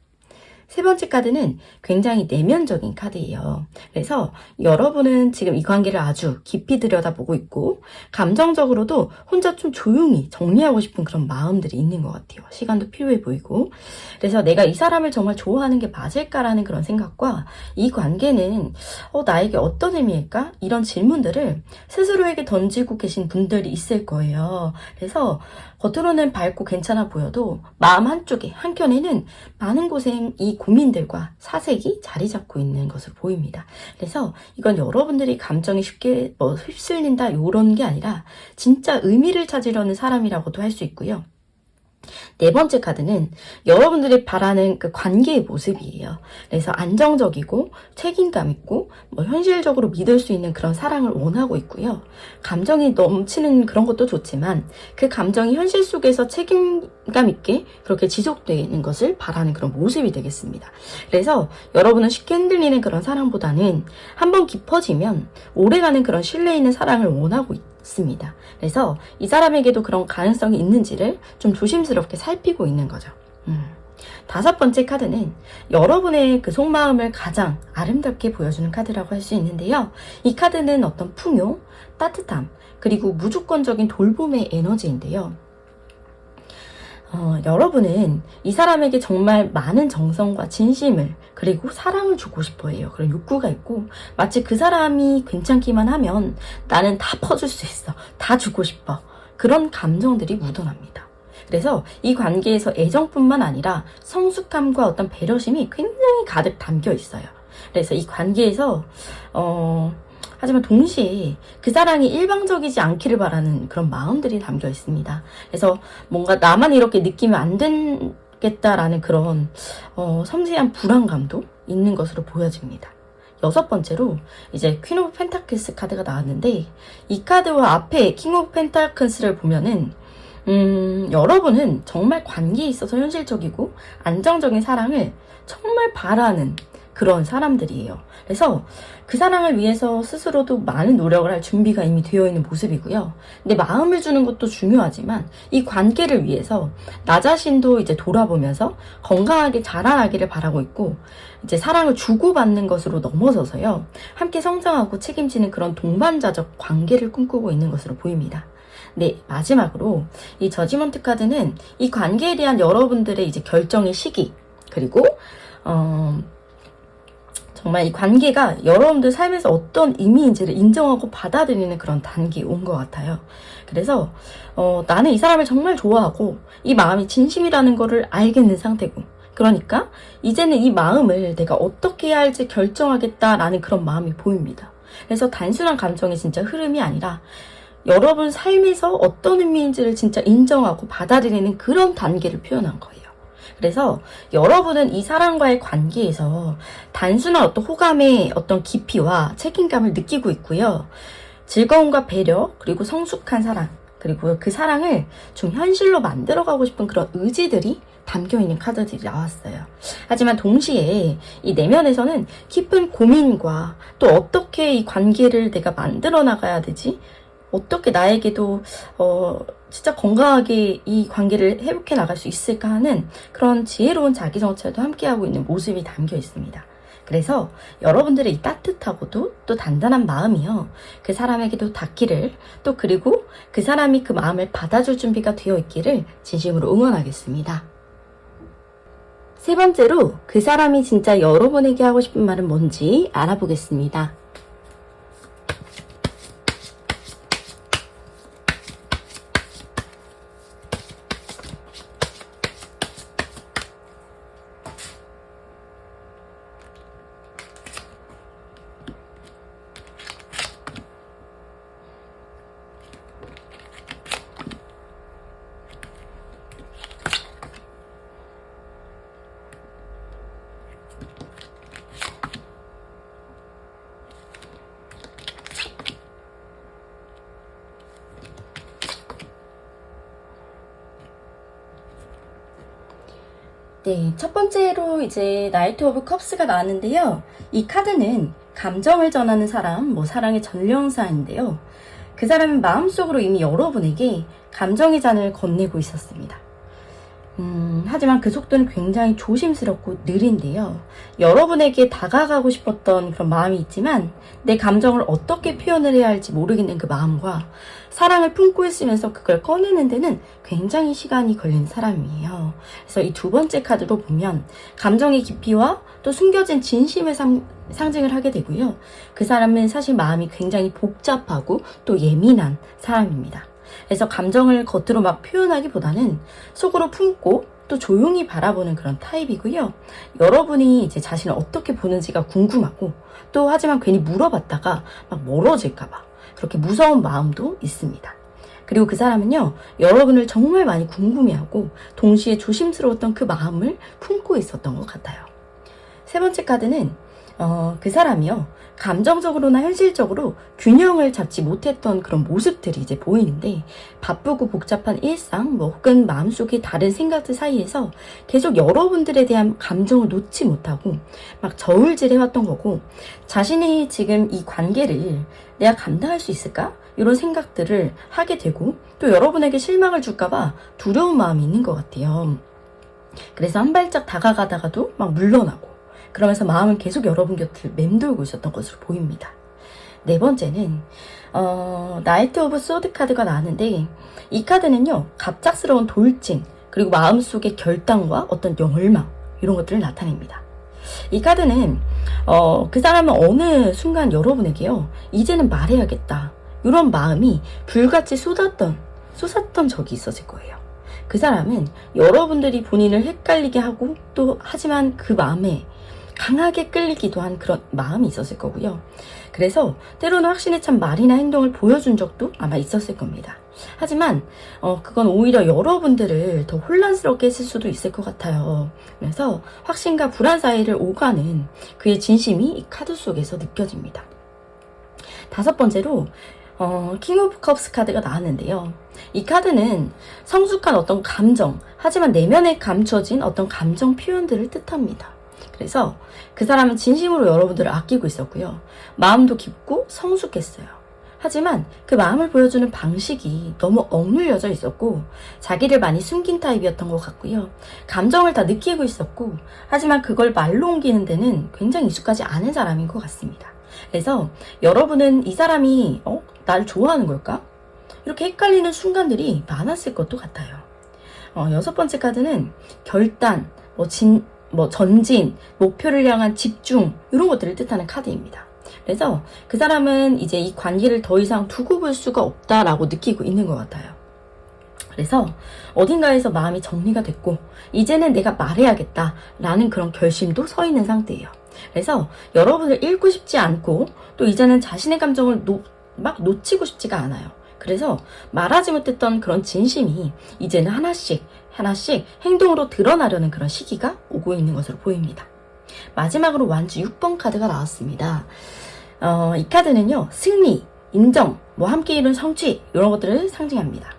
세 번째 카드는 굉장히 내면적인 카드예요. 그래서 여러분은 지금 이 관계를 아주 깊이 들여다보고 있고 감정적으로도 혼자 좀 조용히 정리하고 싶은 그런 마음들이 있는 것 같아요. 시간도 필요해 보이고. 그래서 내가 이 사람을 정말 좋아하는 게 맞을까라는 그런 생각과 이 관계는 나에게 어떤 의미일까? 이런 질문들을 스스로에게 던지고 계신 분들이 있을 거예요. 그래서 겉으로는 밝고 괜찮아 보여도 마음 한쪽에 한켠에는 많은 곳에 이 고민들과 사색이 자리 잡고 있는 것으로 보입니다. 그래서 이건 여러분들이 감정이 쉽게 휩쓸린다 이런 게 아니라 진짜 의미를 찾으려는 사람이라고도 할 수 있고요. 네 번째 카드는 여러분들이 바라는 그 관계의 모습이에요. 그래서 안정적이고 책임감 있고 현실적으로 믿을 수 있는 그런 사랑을 원하고 있고요. 감정이 넘치는 그런 것도 좋지만 그 감정이 현실 속에서 책임감 있게 그렇게 지속되는 것을 바라는 그런 모습이 되겠습니다. 그래서 여러분은 쉽게 흔들리는 그런 사랑보다는 한번 깊어지면 오래가는 그런 신뢰 있는 사랑을 원하고 있습니다. 그래서 이 사람에게도 그런 가능성이 있는지를 좀 조심스럽게 살피고 있는 거죠. 다섯 번째 카드는 여러분의 그 속마음을 가장 아름답게 보여주는 카드라고 할 수 있는데요. 이 카드는 어떤 풍요, 따뜻함, 그리고 무조건적인 돌봄의 에너지인데요. 여러분은 이 사람에게 정말 많은 정성과 진심을 그리고 사랑을 주고 싶어 해요. 그런 욕구가 있고 마치 그 사람이 괜찮기만 하면 나는 다 퍼줄 수 있어. 다 주고 싶어. 그런 감정들이 묻어납니다. 그래서 이 관계에서 애정뿐만 아니라 성숙함과 어떤 배려심이 굉장히 가득 담겨 있어요. 그래서 이 관계에서 하지만 동시에 그 사랑이 일방적이지 않기를 바라는 그런 마음들이 담겨 있습니다. 그래서 뭔가 나만 이렇게 느끼면 안 되겠다라는 그런 섬세한 불안감도 있는 것으로 보여집니다. 여섯 번째로 이제 퀸 오브 펜타클스 카드가 나왔는데 이 카드와 앞에 킹 오브 펜타클스를 보면은 여러분은 정말 관계에 있어서 현실적이고 안정적인 사랑을 정말 바라는 그런 사람들이에요. 그래서 그 사랑을 위해서 스스로도 많은 노력을 할 준비가 이미 되어 있는 모습이고요. 근데 마음을 주는 것도 중요하지만 이 관계를 위해서 나 자신도 이제 돌아보면서 건강하게 자라나기를 바라고 있고 이제 사랑을 주고받는 것으로 넘어서서요. 함께 성장하고 책임지는 그런 동반자적 관계를 꿈꾸고 있는 것으로 보입니다. 네, 마지막으로 이 저지먼트 카드는 이 관계에 대한 여러분들의 이제 결정의 시기 그리고 정말 이 관계가 여러분들 삶에서 어떤 의미인지를 인정하고 받아들이는 그런 단계에 온 것 같아요. 그래서 나는 이 사람을 정말 좋아하고 이 마음이 진심이라는 거를 알겠는 상태고 그러니까 이제는 이 마음을 내가 어떻게 해야 할지 결정하겠다라는 그런 마음이 보입니다. 그래서 단순한 감정의 진짜 흐름이 아니라 여러분 삶에서 어떤 의미인지를 진짜 인정하고 받아들이는 그런 단계를 표현한 거예요. 그래서 여러분은 이 사람과의 관계에서 단순한 어떤 호감의 어떤 깊이와 책임감을 느끼고 있고요. 즐거움과 배려, 그리고 성숙한 사랑, 그리고 그 사랑을 좀 현실로 만들어가고 싶은 그런 의지들이 담겨있는 카드들이 나왔어요. 하지만 동시에 이 내면에서는 깊은 고민과 또 어떻게 이 관계를 내가 만들어 나가야 되지? 어떻게 나에게도 진짜 건강하게 이 관계를 회복해 나갈 수 있을까 하는 그런 지혜로운 자기 성찰도 함께하고 있는 모습이 담겨 있습니다. 그래서 여러분들의 이 따뜻하고도 또 단단한 마음이요. 그 사람에게도 닿기를 또 그리고 그 사람이 그 마음을 받아줄 준비가 되어 있기를 진심으로 응원하겠습니다. 세 번째로 그 사람이 진짜 여러분에게 하고 싶은 말은 뭔지 알아보겠습니다. 네, 첫 번째로 이제 나이트 오브 컵스가 나왔는데요. 이 카드는 감정을 전하는 사람, 사랑의 전령사인데요. 그 사람은 마음속으로 이미 여러분에게 감정의 잔을 건네고 있었습니다. 하지만 그 속도는 굉장히 조심스럽고 느린데요. 여러분에게 다가가고 싶었던 그런 마음이 있지만 내 감정을 어떻게 표현을 해야 할지 모르겠는 그 마음과 사랑을 품고 있으면서 그걸 꺼내는 데는 굉장히 시간이 걸리는 사람이에요. 그래서 이 두 번째 카드로 보면 감정의 깊이와 또 숨겨진 진심을 상징을 하게 되고요. 그 사람은 사실 마음이 굉장히 복잡하고 또 예민한 사람입니다. 그래서 감정을 겉으로 막 표현하기보다는 속으로 품고 또 조용히 바라보는 그런 타입이고요. 여러분이 이제 자신을 어떻게 보는지가 궁금하고 또 하지만 괜히 물어봤다가 막 멀어질까봐 그렇게 무서운 마음도 있습니다. 그리고 그 사람은요, 여러분을 정말 많이 궁금해하고 동시에 조심스러웠던 그 마음을 품고 있었던 것 같아요. 세 번째 카드는 그 사람이요, 감정적으로나 현실적으로 균형을 잡지 못했던 그런 모습들이 이제 보이는데, 바쁘고 복잡한 일상, 혹은 마음속의 다른 생각들 사이에서 계속 여러분들에 대한 감정을 놓지 못하고 막 저울질해왔던 거고, 자신이 지금 이 관계를 내가 감당할 수 있을까? 이런 생각들을 하게 되고, 또 여러분에게 실망을 줄까봐 두려운 마음이 있는 것 같아요. 그래서 한 발짝 다가가다가도 막 물러나고, 그러면서 마음은 계속 여러분 곁을 맴돌고 있었던 것으로 보입니다. 네 번째는 나이트 오브 소드 카드가 나왔는데, 이 카드는요, 갑작스러운 돌진, 그리고 마음속의 결단과 어떤 열망, 이런 것들을 나타냅니다. 이 카드는 그 사람은 어느 순간 여러분에게요, 이제는 말해야겠다, 이런 마음이 불같이 쏟았던 적이 있었을 거예요. 그 사람은 여러분들이 본인을 헷갈리게 하고 또 하지만 그 마음에 강하게 끌리기도 한 그런 마음이 있었을 거고요. 그래서 때로는 확신에 찬 말이나 행동을 보여준 적도 아마 있었을 겁니다. 하지만 그건 오히려 여러분들을 더 혼란스럽게 했을 수도 있을 것 같아요. 그래서 확신과 불안 사이를 오가는 그의 진심이 이 카드 속에서 느껴집니다. 다섯 번째로 킹 오브 컵스 카드가 나왔는데요. 이 카드는 성숙한 어떤 감정, 하지만 내면에 감춰진 어떤 감정 표현들을 뜻합니다. 그래서 그 사람은 진심으로 여러분들을 아끼고 있었고요. 마음도 깊고 성숙했어요. 하지만 그 마음을 보여주는 방식이 너무 억눌려져 있었고, 자기를 많이 숨긴 타입이었던 것 같고요. 감정을 다 느끼고 있었고, 하지만 그걸 말로 옮기는 데는 굉장히 익숙하지 않은 사람인 것 같습니다. 그래서 여러분은 이 사람이 나를 좋아하는 걸까? 이렇게 헷갈리는 순간들이 많았을 것도 같아요. 여섯 번째 카드는 결단, 전진, 목표를 향한 집중, 이런 것들을 뜻하는 카드입니다. 그래서 그 사람은 이제 이 관계를 더 이상 두고 볼 수가 없다라고 느끼고 있는 것 같아요. 그래서 어딘가에서 마음이 정리가 됐고, 이제는 내가 말해야겠다라는 그런 결심도 서 있는 상태예요. 그래서 여러분을 잃고 싶지 않고, 또 이제는 자신의 감정을 막 놓치고 싶지가 않아요. 그래서 말하지 못했던 그런 진심이 이제는 하나씩 행동으로 드러나려는 그런 시기가 오고 있는 것으로 보입니다. 마지막으로 완주 6번 카드가 나왔습니다. 이 카드는요, 승리, 인정, 함께 이룬 성취, 이런 것들을 상징합니다.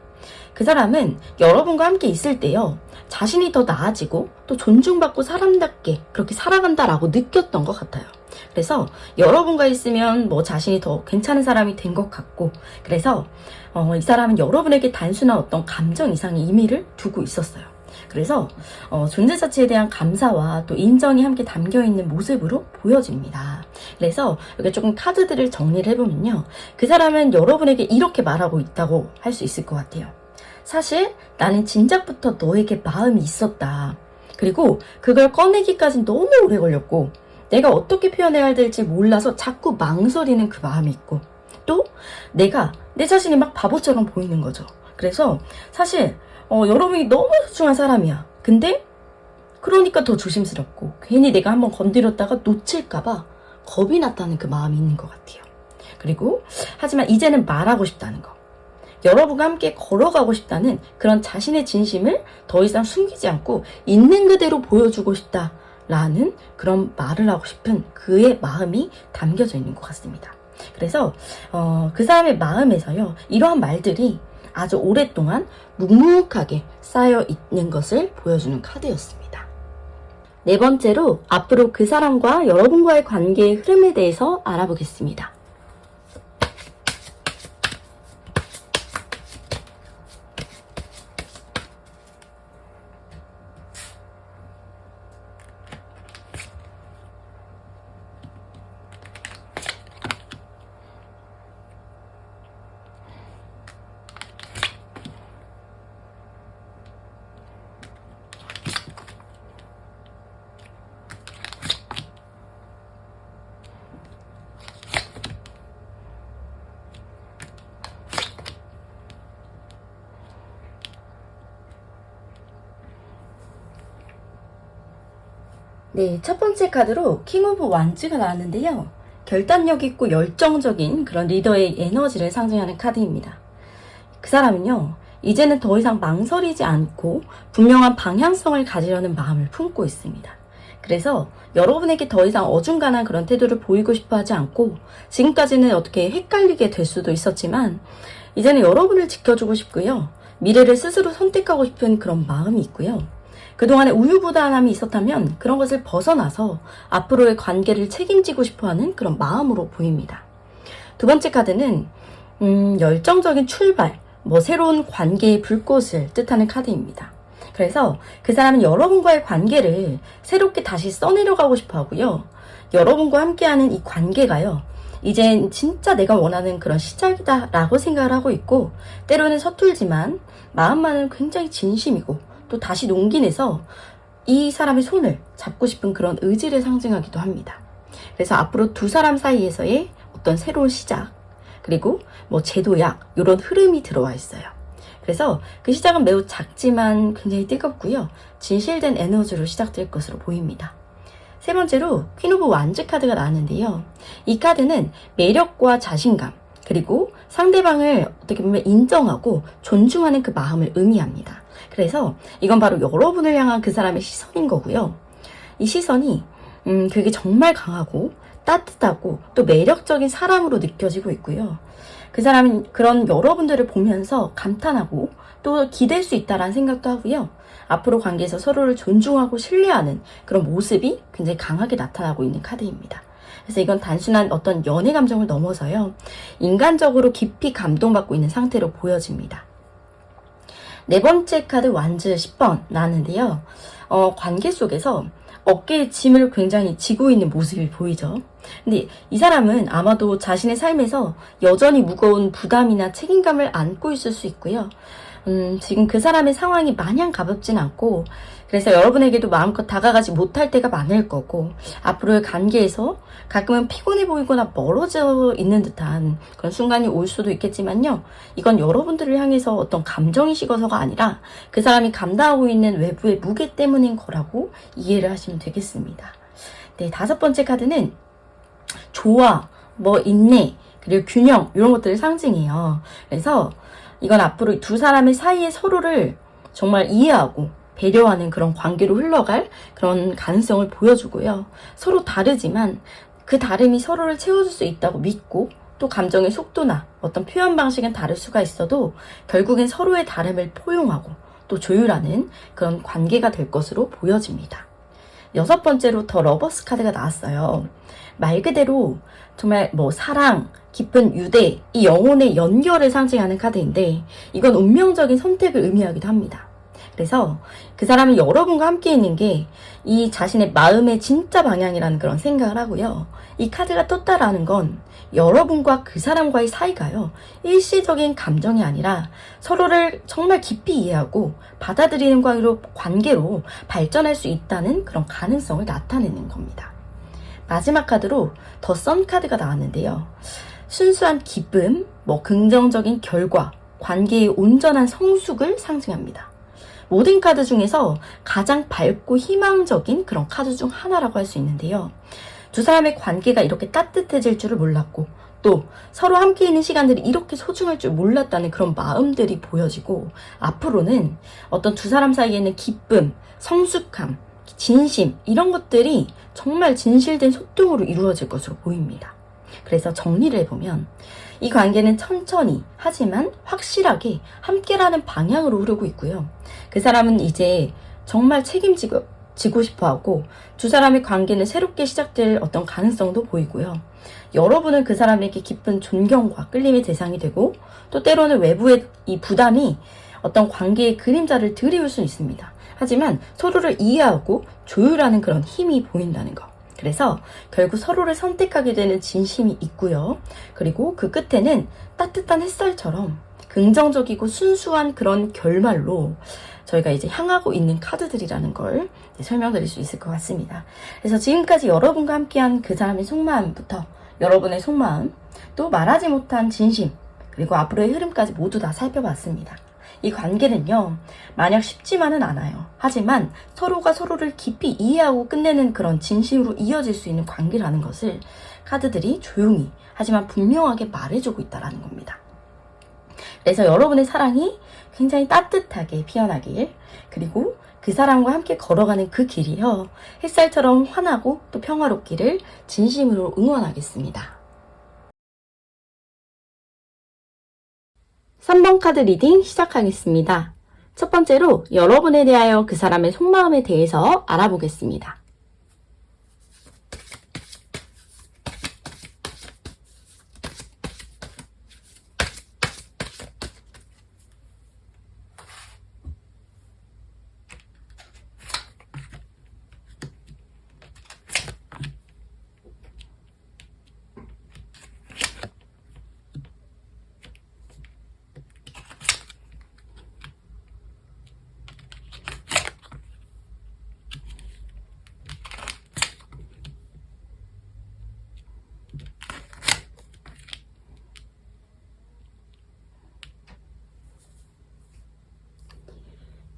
그 사람은 여러분과 함께 있을 때요, 자신이 더 나아지고 또 존중받고 사람답게 그렇게 살아간다라고 느꼈던 것 같아요. 그래서 여러분과 있으면 자신이 더 괜찮은 사람이 된 것 같고, 그래서 이 사람은 여러분에게 단순한 어떤 감정 이상의 의미를 두고 있었어요. 그래서 존재 자체에 대한 감사와 또 인정이 함께 담겨있는 모습으로 보여집니다. 그래서 여기 조금 카드들을 정리를 해보면요, 그 사람은 여러분에게 이렇게 말하고 있다고 할 수 있을 것 같아요. 사실 나는 진작부터 너에게 마음이 있었다. 그리고 그걸 꺼내기까지 너무 오래 걸렸고, 내가 어떻게 표현해야 될지 몰라서 자꾸 망설이는 그 마음이 있고, 또 내가 내 자신이 막 바보처럼 보이는 거죠. 그래서 사실 여러분이 너무 소중한 사람이야. 근데 그러니까 더 조심스럽고, 괜히 내가 한번 건드렸다가 놓칠까봐 겁이 났다는 그 마음이 있는 것 같아요. 그리고 하지만 이제는 말하고 싶다는 거, 여러분과 함께 걸어가고 싶다는 그런 자신의 진심을 더 이상 숨기지 않고 있는 그대로 보여주고 싶다라는 그런 말을 하고 싶은 그의 마음이 담겨져 있는 것 같습니다. 그래서 그 사람의 마음에서요, 이러한 말들이 아주 오랫동안 묵묵하게 쌓여 있는 것을 보여주는 카드였습니다. 네 번째로 앞으로 그 사람과 여러분과의 관계의 흐름에 대해서 알아보겠습니다. 네, 첫 번째 카드로 킹 오브 완즈가 나왔는데요. 결단력 있고 열정적인 그런 리더의 에너지를 상징하는 카드입니다. 그 사람은요, 이제는 더 이상 망설이지 않고 분명한 방향성을 가지려는 마음을 품고 있습니다. 그래서 여러분에게 더 이상 어중간한 그런 태도를 보이고 싶어 하지 않고, 지금까지는 어떻게 헷갈리게 될 수도 있었지만 이제는 여러분을 지켜주고 싶고요. 미래를 스스로 선택하고 싶은 그런 마음이 있고요. 그동안에 우유부단함이 있었다면 그런 것을 벗어나서 앞으로의 관계를 책임지고 싶어하는 그런 마음으로 보입니다. 두 번째 카드는 열정적인 출발, 새로운 관계의 불꽃을 뜻하는 카드입니다. 그래서 그 사람은 여러분과의 관계를 새롭게 다시 써내려가고 싶어 하고요. 여러분과 함께하는 이 관계가요, 이젠 진짜 내가 원하는 그런 시작이다 라고 생각을 하고 있고, 때로는 서툴지만 마음만은 굉장히 진심이고, 또 다시 용기 내서 이 사람의 손을 잡고 싶은 그런 의지를 상징하기도 합니다. 그래서 앞으로 두 사람 사이에서의 어떤 새로운 시작, 그리고 제도약, 이런 흐름이 들어와 있어요. 그래서 그 시작은 매우 작지만 굉장히 뜨겁고요. 진실된 에너지로 시작될 것으로 보입니다. 세 번째로 퀸 오브 완즈 카드가 나왔는데요. 이 카드는 매력과 자신감, 그리고 상대방을 어떻게 보면 인정하고 존중하는 그 마음을 의미합니다. 그래서 이건 바로 여러분을 향한 그 사람의 시선인 거고요. 이 시선이 그게 정말 강하고 따뜻하고 또 매력적인 사람으로 느껴지고 있고요. 그 사람은 그런 여러분들을 보면서 감탄하고 또 기댈 수 있다라는 생각도 하고요. 앞으로 관계에서 서로를 존중하고 신뢰하는 그런 모습이 굉장히 강하게 나타나고 있는 카드입니다. 그래서 이건 단순한 어떤 연애 감정을 넘어서요, 인간적으로 깊이 감동받고 있는 상태로 보여집니다. 네 번째 카드 완즈 10번 나왔는데요. 관계 속에서 어깨에 짐을 굉장히 지고 있는 모습이 보이죠. 근데 이 사람은 아마도 자신의 삶에서 여전히 무거운 부담이나 책임감을 안고 있을 수 있고요. 지금 그 사람의 상황이 마냥 가볍진 않고, 그래서 여러분에게도 마음껏 다가가지 못할 때가 많을 거고, 앞으로의 관계에서 가끔은 피곤해 보이거나 멀어져 있는 듯한 그런 순간이 올 수도 있겠지만요. 이건 여러분들을 향해서 어떤 감정이 식어서가 아니라 그 사람이 감당하고 있는 외부의 무게 때문인 거라고 이해를 하시면 되겠습니다. 네, 다섯 번째 카드는 조화, 인내, 그리고 균형, 이런 것들을 상징해요. 그래서 이건 앞으로 두 사람의 사이에 서로를 정말 이해하고 배려하는 그런 관계로 흘러갈 그런 가능성을 보여주고요. 서로 다르지만 그 다름이 서로를 채워줄 수 있다고 믿고, 또 감정의 속도나 어떤 표현 방식은 다를 수가 있어도 결국엔 서로의 다름을 포용하고 또 조율하는 그런 관계가 될 것으로 보여집니다. 여섯 번째로 더 러버스 카드가 나왔어요. 말 그대로 정말 사랑, 깊은 유대, 이 영혼의 연결을 상징하는 카드인데, 이건 운명적인 선택을 의미하기도 합니다. 그래서 그 사람이 여러분과 함께 있는 게 이 자신의 마음의 진짜 방향이라는 그런 생각을 하고요. 이 카드가 떴다라는 건 여러분과 그 사람과의 사이가요, 일시적인 감정이 아니라 서로를 정말 깊이 이해하고 받아들이는 관계로 발전할 수 있다는 그런 가능성을 나타내는 겁니다. 마지막 카드로 더 선 카드가 나왔는데요. 순수한 기쁨, 긍정적인 결과, 관계의 온전한 성숙을 상징합니다. 모든 카드 중에서 가장 밝고 희망적인 그런 카드 중 하나라고 할 수 있는데요. 두 사람의 관계가 이렇게 따뜻해질 줄을 몰랐고, 또 서로 함께 있는 시간들이 이렇게 소중할 줄 몰랐다는 그런 마음들이 보여지고, 앞으로는 어떤 두 사람 사이에는 기쁨, 성숙함, 진심, 이런 것들이 정말 진실된 소통으로 이루어질 것으로 보입니다. 그래서 정리를 해보면 이 관계는 천천히 하지만 확실하게 함께라는 방향으로 흐르고 있고요. 그 사람은 이제 정말 책임지고 싶어하고, 두 사람의 관계는 새롭게 시작될 어떤 가능성도 보이고요. 여러분은 그 사람에게 깊은 존경과 끌림의 대상이 되고, 또 때로는 외부의 이 부담이 어떤 관계의 그림자를 드리울 수 있습니다. 하지만 서로를 이해하고 조율하는 그런 힘이 보인다는 거. 그래서 결국 서로를 선택하게 되는 진심이 있고요. 그리고 그 끝에는 따뜻한 햇살처럼 긍정적이고 순수한 그런 결말로 저희가 이제 향하고 있는 카드들이라는 걸 설명드릴 수 있을 것 같습니다. 그래서 지금까지 여러분과 함께한 그 사람의 속마음부터 여러분의 속마음, 또 말하지 못한 진심, 그리고 앞으로의 흐름까지 모두 다 살펴봤습니다. 이 관계는요, 마냥 쉽지만은 않아요. 하지만 서로가 서로를 깊이 이해하고 끝내는 그런 진심으로 이어질 수 있는 관계라는 것을 카드들이 조용히 하지만 분명하게 말해주고 있다는 겁니다. 그래서 여러분의 사랑이 굉장히 따뜻하게 피어나길, 그리고 그 사람과 함께 걸어가는 그 길이요, 햇살처럼 환하고 또 평화롭기를 진심으로 응원하겠습니다. 3번 카드 리딩 시작하겠습니다. 첫 번째로 여러분에 대하여 그 사람의 속마음에 대해서 알아보겠습니다.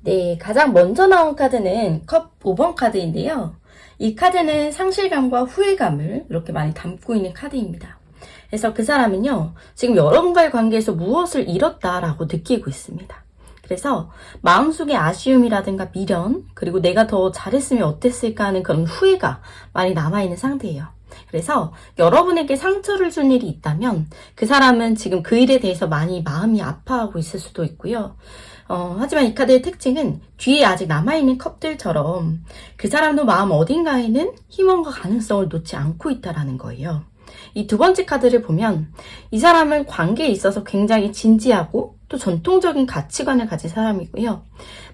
네, 가장 먼저 나온 카드는 컵 5번 카드인데요. 이 카드는 상실감과 후회감을 이렇게 많이 담고 있는 카드입니다. 그래서 그 사람은요, 지금 여러분과의 관계에서 무엇을 잃었다라고 느끼고 있습니다. 그래서 마음속에 아쉬움이라든가 미련, 그리고 내가 더 잘했으면 어땠을까 하는 그런 후회가 많이 남아있는 상태예요. 그래서 여러분에게 상처를 준 일이 있다면 그 사람은 지금 그 일에 대해서 많이 마음이 아파하고 있을 수도 있고요. 하지만 이 카드의 특징은 뒤에 아직 남아있는 컵들처럼 그 사람도 마음 어딘가에는 희망과 가능성을 놓지 않고 있다는 거예요. 이 두 번째 카드를 보면 이 사람은 관계에 있어서 굉장히 진지하고 또 전통적인 가치관을 가진 사람이고요.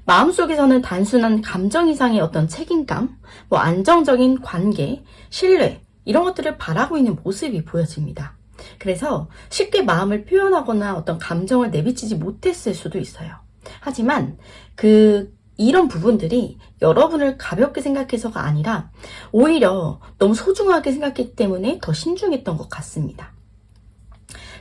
마음속에서는 단순한 감정 이상의 어떤 책임감, 안정적인 관계, 신뢰 이런 것들을 바라고 있는 모습이 보여집니다. 그래서 쉽게 마음을 표현하거나 어떤 감정을 내비치지 못했을 수도 있어요. 하지만 이런 부분들이 여러분을 가볍게 생각해서가 아니라 오히려 너무 소중하게 생각했기 때문에 더 신중했던 것 같습니다.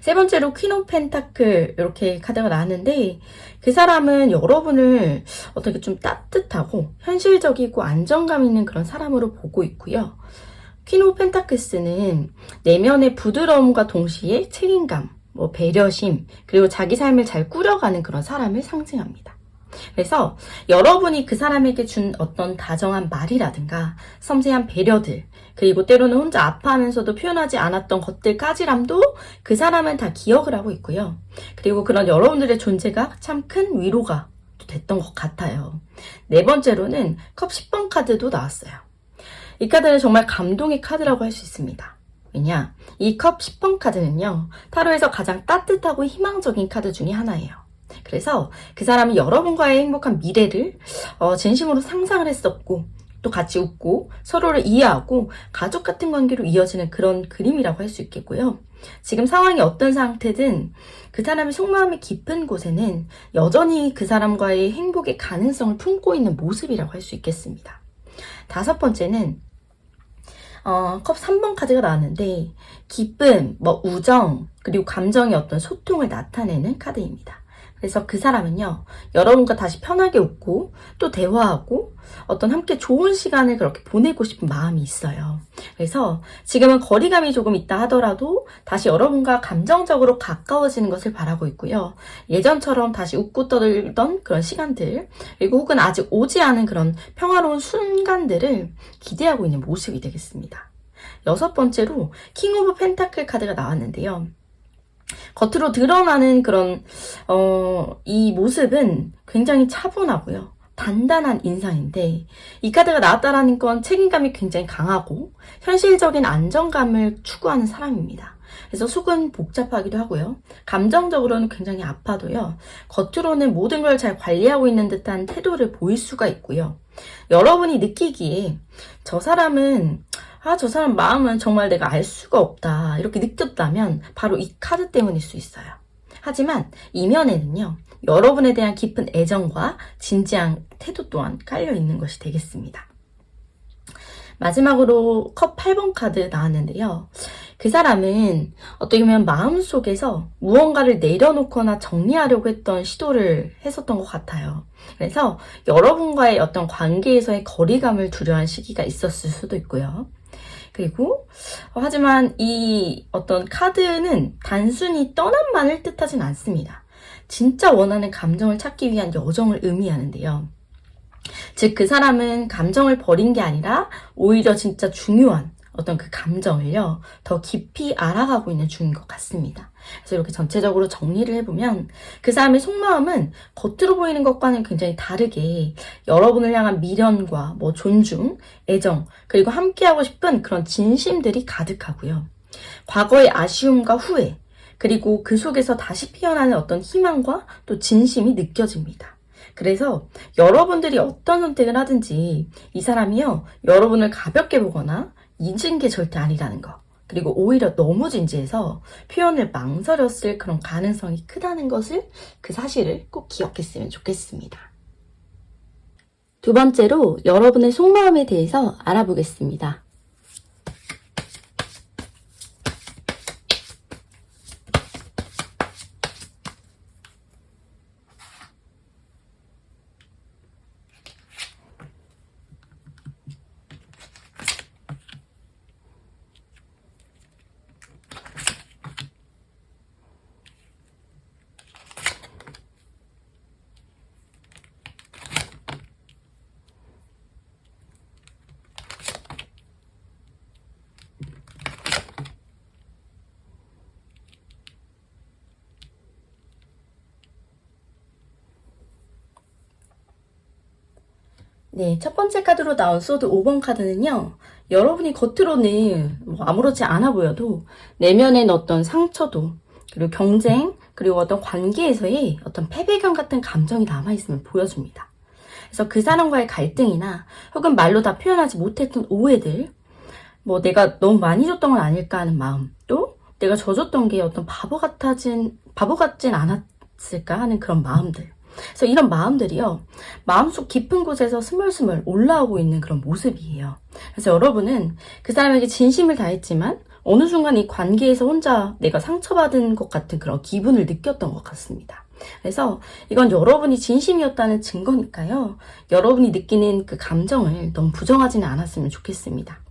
세 번째로 퀸 오브 펜타클 이렇게 카드가 나왔는데 그 사람은 여러분을 어떻게 좀 따뜻하고 현실적이고 안정감 있는 그런 사람으로 보고 있고요. 퀸 오브 펜타클스는 내면의 부드러움과 동시에 책임감, 배려심, 그리고 자기 삶을 잘 꾸려가는 그런 사람을 상징합니다. 그래서 여러분이 그 사람에게 준 어떤 다정한 말이라든가 섬세한 배려들, 그리고 때로는 혼자 아파하면서도 표현하지 않았던 것들까지람도 그 사람은 다 기억을 하고 있고요. 그리고 그런 여러분들의 존재가 참 큰 위로가 됐던 것 같아요. 네 번째로는 컵 10번 카드도 나왔어요. 이 카드는 정말 감동의 카드라고 할 수 있습니다. 왜냐? 이 컵 10번 카드는요, 타로에서 가장 따뜻하고 희망적인 카드 중에 하나예요. 그래서 그 사람은 여러분과의 행복한 미래를 진심으로 상상을 했었고 또 같이 웃고 서로를 이해하고 가족 같은 관계로 이어지는 그런 그림이라고 할 수 있겠고요. 지금 상황이 어떤 상태든 그 사람의 속마음의 깊은 곳에는 여전히 그 사람과의 행복의 가능성을 품고 있는 모습이라고 할 수 있겠습니다. 다섯 번째는 컵 3번 카드가 나왔는데 기쁨, 우정, 그리고 감정의 어떤 소통을 나타내는 카드입니다. 그래서 그 사람은요, 여러분과 다시 편하게 웃고 또 대화하고 어떤 함께 좋은 시간을 그렇게 보내고 싶은 마음이 있어요. 그래서 지금은 거리감이 조금 있다 하더라도 다시 여러분과 감정적으로 가까워지는 것을 바라고 있고요. 예전처럼 다시 웃고 떠들던 그런 시간들, 그리고 혹은 아직 오지 않은 그런 평화로운 순간들을 기대하고 있는 모습이 되겠습니다. 여섯 번째로 킹 오브 펜타클 카드가 나왔는데요. 겉으로 드러나는 그런 이 모습은 굉장히 차분하고요. 단단한 인상인데 이 카드가 나왔다라는 건 책임감이 굉장히 강하고 현실적인 안정감을 추구하는 사람입니다. 그래서 속은 복잡하기도 하고요. 감정적으로는 굉장히 아파도요. 겉으로는 모든 걸 잘 관리하고 있는 듯한 태도를 보일 수가 있고요. 여러분이 느끼기에 저 사람은 저 사람 마음은 정말 내가 알 수가 없다 이렇게 느꼈다면 바로 이 카드 때문일 수 있어요. 하지만 이면에는요, 여러분에 대한 깊은 애정과 진지한 태도 또한 깔려 있는 것이 되겠습니다. 마지막으로 컵 8번 카드 나왔는데요. 그 사람은 어떻게 보면 마음속에서 무언가를 내려놓거나 정리하려고 했던 시도를 했었던 것 같아요. 그래서 여러분과의 어떤 관계에서의 거리감을 두려워한 시기가 있었을 수도 있고요. 그리고 하지만 이 어떤 카드는 단순히 떠남만을 뜻하진 않습니다. 진짜 원하는 감정을 찾기 위한 여정을 의미하는데요. 즉, 그 사람은 감정을 버린 게 아니라 오히려 진짜 중요한 어떤 그 감정을요, 더 깊이 알아가고 있는 중인 것 같습니다. 그래서 이렇게 전체적으로 정리를 해보면 그 사람의 속마음은 겉으로 보이는 것과는 굉장히 다르게 여러분을 향한 미련과 존중, 애정, 그리고 함께하고 싶은 그런 진심들이 가득하고요. 과거의 아쉬움과 후회, 그리고 그 속에서 다시 피어나는 어떤 희망과 또 진심이 느껴집니다. 그래서 여러분들이 어떤 선택을 하든지 이 사람이요, 여러분을 가볍게 보거나 잊은 게 절대 아니라는 거. 그리고 오히려 너무 진지해서 표현을 망설였을 그런 가능성이 크다는 것을, 그 사실을 꼭 기억했으면 좋겠습니다. 두 번째로 여러분의 속마음에 대해서 알아보겠습니다. 네, 첫 번째 카드로 나온 소드 5번 카드는요, 여러분이 겉으로는 아무렇지 않아 보여도 내면엔 어떤 상처도, 그리고 경쟁, 그리고 어떤 관계에서의 어떤 패배감 같은 감정이 남아있음을 보여줍니다. 그래서 그 사람과의 갈등이나 혹은 말로 다 표현하지 못했던 오해들, 내가 너무 많이 줬던 건 아닐까 하는 마음, 또 내가 져줬던 게 어떤 바보 같진 않았을까 하는 그런 마음들. 그래서 이런 마음들이요, 마음속 깊은 곳에서 스물스물 올라오고 있는 그런 모습이에요. 그래서 여러분은 그 사람에게 진심을 다했지만 어느 순간 이 관계에서 혼자 내가 상처받은 것 같은 그런 기분을 느꼈던 것 같습니다. 그래서 이건 여러분이 진심이었다는 증거니까요, 여러분이 느끼는 그 감정을 너무 부정하지는 않았으면 좋겠습니다.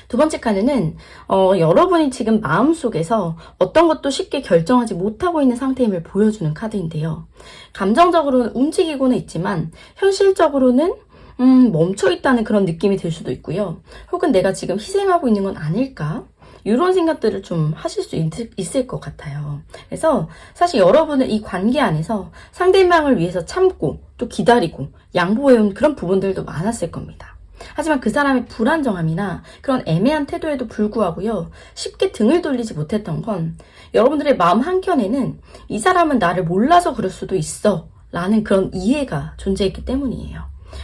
두 번째 카드는 여러분이 지금 마음속에서 어떤 것도 쉽게 결정하지 못하고 있는 상태임을 보여주는 카드인데요. 감정적으로는 움직이고는 있지만 현실적으로는 멈춰있다는 그런 느낌이 들 수도 있고요. 혹은 내가 지금 희생하고 있는 건 아닐까? 이런 생각들을 좀 하실 수 있을 것 같아요. 그래서 사실 여러분은 이 관계 안에서 상대방을 위해서 참고 또 기다리고 양보해온 그런 부분들도 많았을 겁니다. 하지만 그 사람의 불안정함이나 그런 애매한 태도에도 불구하고요, 쉽게 등을 돌리지 못했던 건 여러분들의 마음 한켠에는 이 사람은 나를 몰라서 그럴 수도 있어 라는 그런 이해가 존재했기 때문이에요.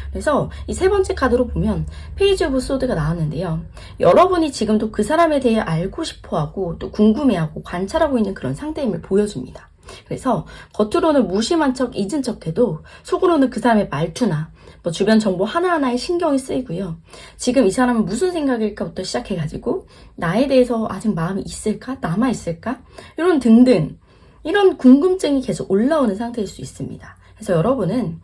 그래서 이 세 번째 카드로 보면 페이지 오브 소드가 나왔는데요, 여러분이 지금도 그 사람에 대해 알고 싶어하고 또 궁금해하고 관찰하고 있는 그런 상태임을 보여줍니다. 그래서 겉으로는 무심한 척, 잊은 척해도 속으로는 그 사람의 말투나 주변 정보 하나하나에 신경이 쓰이고요. 지금 이 사람은 무슨 생각일까부터 시작해가지고 나에 대해서 아직 마음이 있을까? 남아있을까? 이런 등등, 이런 궁금증이 계속 올라오는 상태일 수 있습니다. 그래서 여러분은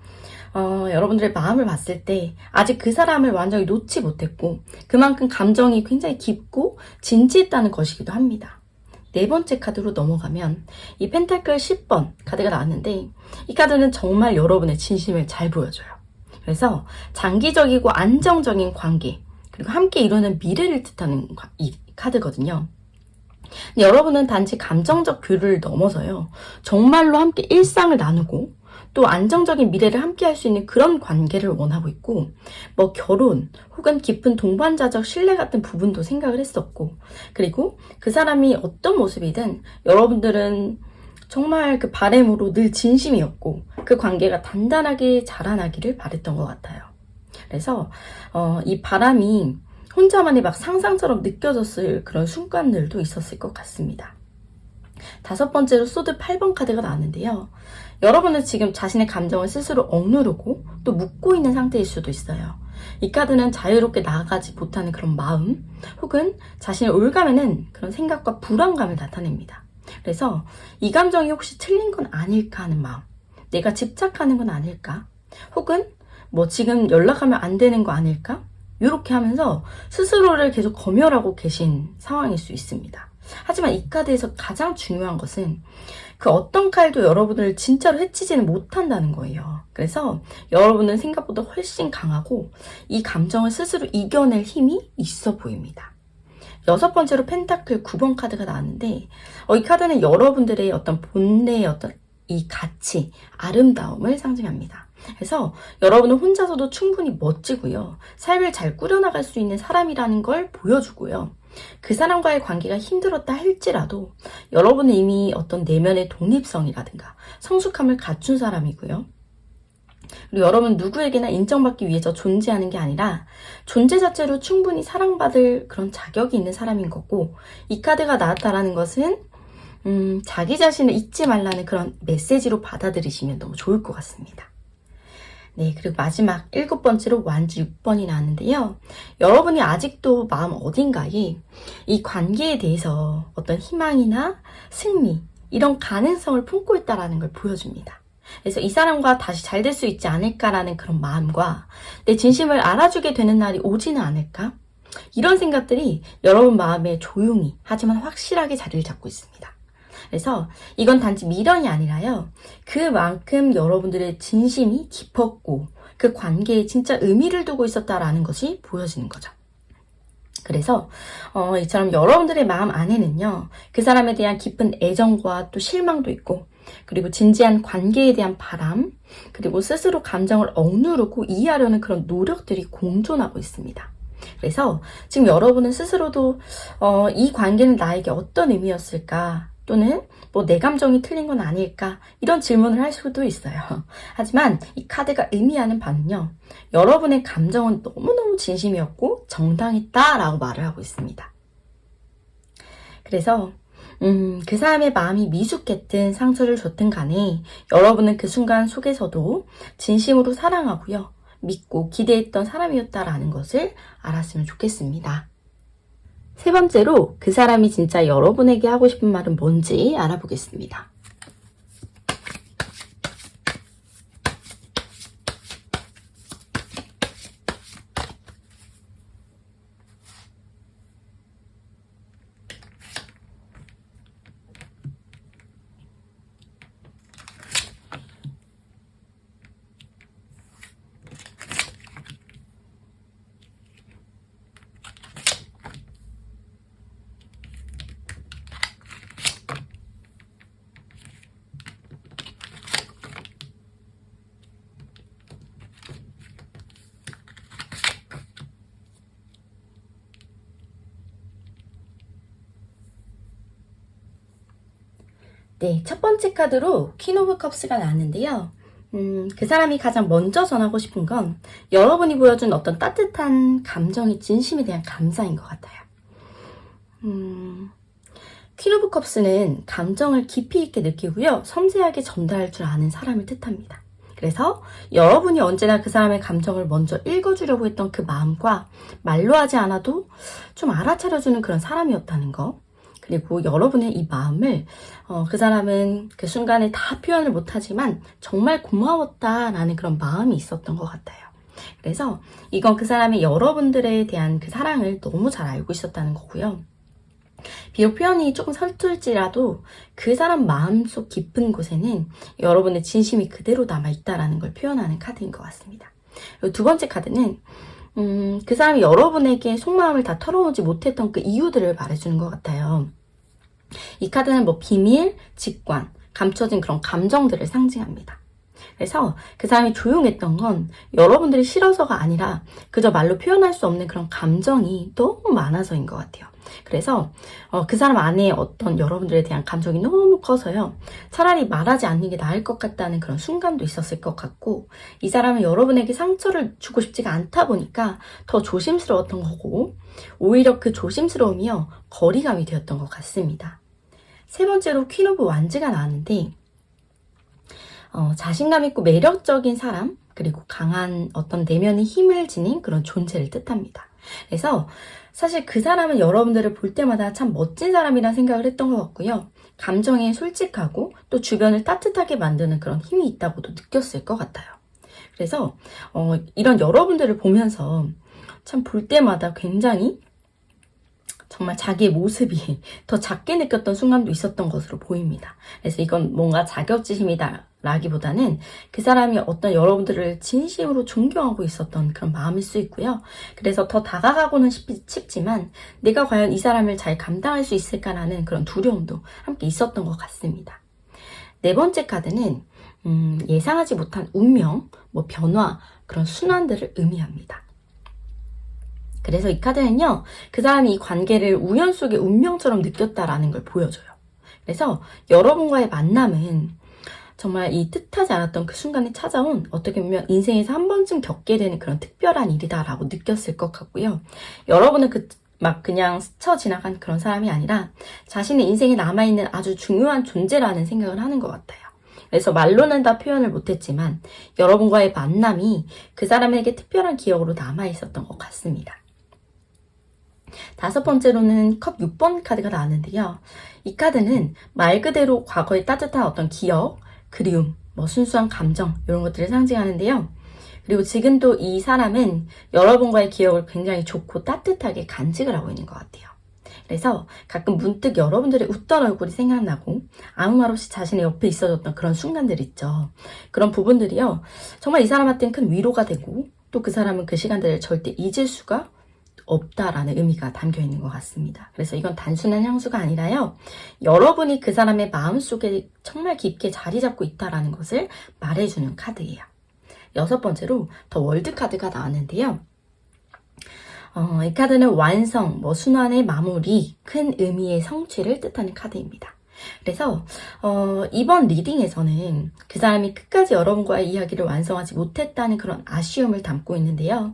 여러분들의 마음을 봤을 때 아직 그 사람을 완전히 놓지 못했고 그만큼 감정이 굉장히 깊고 진지했다는 것이기도 합니다. 네 번째 카드로 넘어가면 이 펜타클 10번 카드가 나왔는데, 이 카드는 정말 여러분의 진심을 잘 보여줘요. 그래서 장기적이고 안정적인 관계, 그리고 함께 이루는 미래를 뜻하는 이 카드거든요. 근데 여러분은 단지 감정적 교류를 넘어서요, 정말로 함께 일상을 나누고 또 안정적인 미래를 함께 할 수 있는 그런 관계를 원하고 있고, 결혼 혹은 깊은 동반자적 신뢰 같은 부분도 생각을 했었고, 그리고 그 사람이 어떤 모습이든 여러분들은 정말 그 바람으로 늘 진심이었고 그 관계가 단단하게 자라나기를 바랬던 것 같아요. 그래서 이 바람이 혼자만의 막 상상처럼 느껴졌을 그런 순간들도 있었을 것 같습니다. 다섯 번째로 소드 8번 카드가 나왔는데요, 여러분은 지금 자신의 감정을 스스로 억누르고 또 묻고 있는 상태일 수도 있어요. 이 카드는 자유롭게 나아가지 못하는 그런 마음, 혹은 자신을 올가매는 그런 생각과 불안감을 나타냅니다. 그래서 이 감정이 혹시 틀린 건 아닐까 하는 마음, 내가 집착하는 건 아닐까, 혹은 뭐 지금 연락하면 안 되는 거 아닐까, 이렇게 하면서 스스로를 계속 검열하고 계신 상황일 수 있습니다. 하지만 이 카드에서 가장 중요한 것은 그 어떤 칼도 여러분을 진짜로 해치지는 못한다는 거예요. 그래서 여러분은 생각보다 훨씬 강하고 이 감정을 스스로 이겨낼 힘이 있어 보입니다. 6번째로 펜타클 9번 카드가 나왔는데, 이 카드는 여러분들의 어떤 본래의 어떤 이 가치, 아름다움을 상징합니다. 그래서 여러분은 혼자서도 충분히 멋지고요. 삶을 잘 꾸려나갈 수 있는 사람이라는 걸 보여주고요. 그 사람과의 관계가 힘들었다 할지라도 여러분은 이미 어떤 내면의 독립성이라든가 성숙함을 갖춘 사람이고요. 그리고 여러분 누구에게나 인정받기 위해서 존재하는 게 아니라 존재 자체로 충분히 사랑받을 그런 자격이 있는 사람인 거고, 이 카드가 나왔다라는 것은 자기 자신을 잊지 말라는 그런 메시지로 받아들이시면 너무 좋을 것 같습니다. 네, 그리고 마지막 7번째로 완주 6번이 나왔는데요. 여러분이 아직도 마음 어딘가에 이 관계에 대해서 어떤 희망이나 승리, 이런 가능성을 품고 있다는 걸 보여줍니다. 그래서 이 사람과 다시 잘 될 수 있지 않을까라는 그런 마음과 내 진심을 알아주게 되는 날이 오지는 않을까? 이런 생각들이 여러분 마음에 조용히 하지만 확실하게 자리를 잡고 있습니다. 그래서 이건 단지 미련이 아니라요, 그만큼 여러분들의 진심이 깊었고 그 관계에 진짜 의미를 두고 있었다라는 것이 보여지는 거죠. 그래서 이처럼 여러분들의 마음 안에는요, 그 사람에 대한 깊은 애정과 또 실망도 있고, 그리고 진지한 관계에 대한 바람, 그리고 스스로 감정을 억누르고 이해하려는 그런 노력들이 공존하고 있습니다. 그래서 지금 여러분은 스스로도 이 관계는 나에게 어떤 의미였을까, 또는 뭐 내 감정이 틀린 건 아닐까, 이런 질문을 할 수도 있어요. 하지만 이 카드가 의미하는 바는요, 여러분의 감정은 너무너무 진심이었고 정당했다라고 말을 하고 있습니다. 그래서 그 사람의 마음이 미숙했든 상처를 줬든 간에 여러분은 그 순간 속에서도 진심으로 사랑하고요, 믿고 기대했던 사람이었다라는 것을 알았으면 좋겠습니다. 3번째로 그 사람이 진짜 여러분에게 하고 싶은 말은 뭔지 알아보겠습니다. 네, 첫 번째 카드로 퀸 오브 컵스가 나왔는데요. 그 사람이 가장 먼저 전하고 싶은 건 여러분이 보여준 어떤 따뜻한 감정의 진심에 대한 감사인 것 같아요. 퀸 오브 컵스는 감정을 깊이 있게 느끼고요, 섬세하게 전달할 줄 아는 사람을 뜻합니다. 그래서 여러분이 언제나 그 사람의 감정을 먼저 읽어주려고 했던 그 마음과 말로 하지 않아도 좀 알아차려주는 그런 사람이었다는 거, 그리고 여러분의 이 마음을 그 사람은 그 순간에 다 표현을 못하지만 정말 고마웠다라는 그런 마음이 있었던 것 같아요. 그래서 이건 그 사람이 여러분들에 대한 그 사랑을 너무 잘 알고 있었다는 거고요. 비록 표현이 조금 서툴지라도 그 사람 마음속 깊은 곳에는 여러분의 진심이 그대로 남아있다라는 걸 표현하는 카드인 것 같습니다. 그리고 두 번째 카드는 그 사람이 여러분에게 속마음을 다 털어놓지 못했던 그 이유들을 말해주는 것 같아요. 이 카드는 뭐 비밀, 직관, 감춰진 그런 감정들을 상징합니다. 그래서 그 사람이 조용했던 건 여러분들이 싫어서가 아니라 그저 말로 표현할 수 없는 그런 감정이 너무 많아서인 것 같아요. 그래서 그 사람 안에 어떤 여러분들에 대한 감정이 너무 커서요, 차라리 말하지 않는 게 나을 것 같다는 그런 순간도 있었을 것 같고, 이 사람은 여러분에게 상처를 주고 싶지가 않다 보니까 더 조심스러웠던 거고, 오히려 그 조심스러움이요, 거리감이 되었던 것 같습니다. 세 번째로 퀸 오브 완즈가 나왔는데, 자신감 있고 매력적인 사람, 그리고 강한 어떤 내면의 힘을 지닌 그런 존재를 뜻합니다. 그래서 사실 그 사람은 여러분들을 볼 때마다 참 멋진 사람이라 생각을 했던 것 같고요. 감정에 솔직하고 또 주변을 따뜻하게 만드는 그런 힘이 있다고도 느꼈을 것 같아요. 그래서 이런 여러분들을 보면서 참 볼 때마다 굉장히 정말 자기의 모습이 더 작게 느꼈던 순간도 있었던 것으로 보입니다. 그래서 이건 뭔가 자격지심이다 라기보다는 그 사람이 어떤 여러분들을 진심으로 존경하고 있었던 그런 마음일 수 있고요. 그래서 더 다가가고는 싶지만 내가 과연 이 사람을 잘 감당할 수 있을까라는 그런 두려움도 함께 있었던 것 같습니다. 네 번째 카드는 예상하지 못한 운명, 변화, 그런 순환들을 의미합니다. 그래서 이 카드는요, 그 사람이 이 관계를 우연 속의 운명처럼 느꼈다라는 걸 보여줘요. 그래서 여러분과의 만남은 정말 이 뜻하지 않았던 그 순간에 찾아온 어떻게 보면 인생에서 한 번쯤 겪게 되는 그런 특별한 일이다라고 느꼈을 것 같고요. 여러분은 그냥 스쳐 지나간 그런 사람이 아니라 자신의 인생에 남아있는 아주 중요한 존재라는 생각을 하는 것 같아요. 그래서 말로는 다 표현을 못했지만 여러분과의 만남이 그 사람에게 특별한 기억으로 남아있었던 것 같습니다. 다섯 번째로는 컵 6번 카드가 나왔는데요. 이 카드는 말 그대로 과거의 따뜻한 어떤 기억, 그리움, 순수한 감정 이런 것들을 상징하는데요. 그리고 지금도 이 사람은 여러분과의 기억을 굉장히 좋고 따뜻하게 간직을 하고 있는 것 같아요. 그래서 가끔 문득 여러분들의 웃던 얼굴이 생각나고 아무 말 없이 자신의 옆에 있어줬던 그런 순간들 있죠. 그런 부분들이요. 정말 이 사람한테는 큰 위로가 되고 또 그 사람은 그 시간들을 절대 잊을 수가 없다라는 의미가 담겨 있는 것 같습니다. 그래서 이건 단순한 향수가 아니라요. 여러분이 그 사람의 마음속에 정말 깊게 자리 잡고 있다라는 것을 말해주는 카드예요. 여섯 번째로 더 월드 카드가 나왔는데요. 이 카드는 완성, 순환의 마무리, 큰 의미의 성취를 뜻하는 카드입니다. 그래서 이번 리딩에서는 그 사람이 끝까지 여러분과의 이야기를 완성하지 못했다는 그런 아쉬움을 담고 있는데요.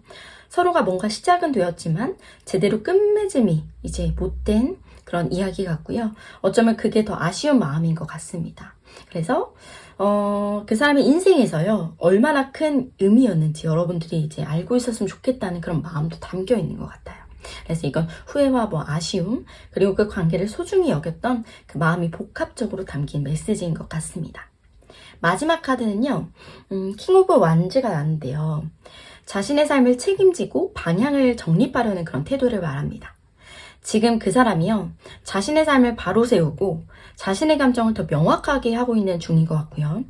서로가 뭔가 시작은 되었지만 제대로 끝맺음이 이제 못된 그런 이야기 같고요. 어쩌면 그게 더 아쉬운 마음인 것 같습니다. 그래서 그 사람의 인생에서요, 얼마나 큰 의미였는지 여러분들이 이제 알고 있었으면 좋겠다는 그런 마음도 담겨 있는 것 같아요. 그래서 이건 후회와 아쉬움, 그리고 그 관계를 소중히 여겼던 그 마음이 복합적으로 담긴 메시지인 것 같습니다. 마지막 카드는요, 킹 오브 완즈가 나는데요. 자신의 삶을 책임지고 방향을 정립하려는 그런 태도를 말합니다. 지금 그 사람이요, 자신의 삶을 바로 세우고 자신의 감정을 더 명확하게 하고 있는 중인 것 같고요.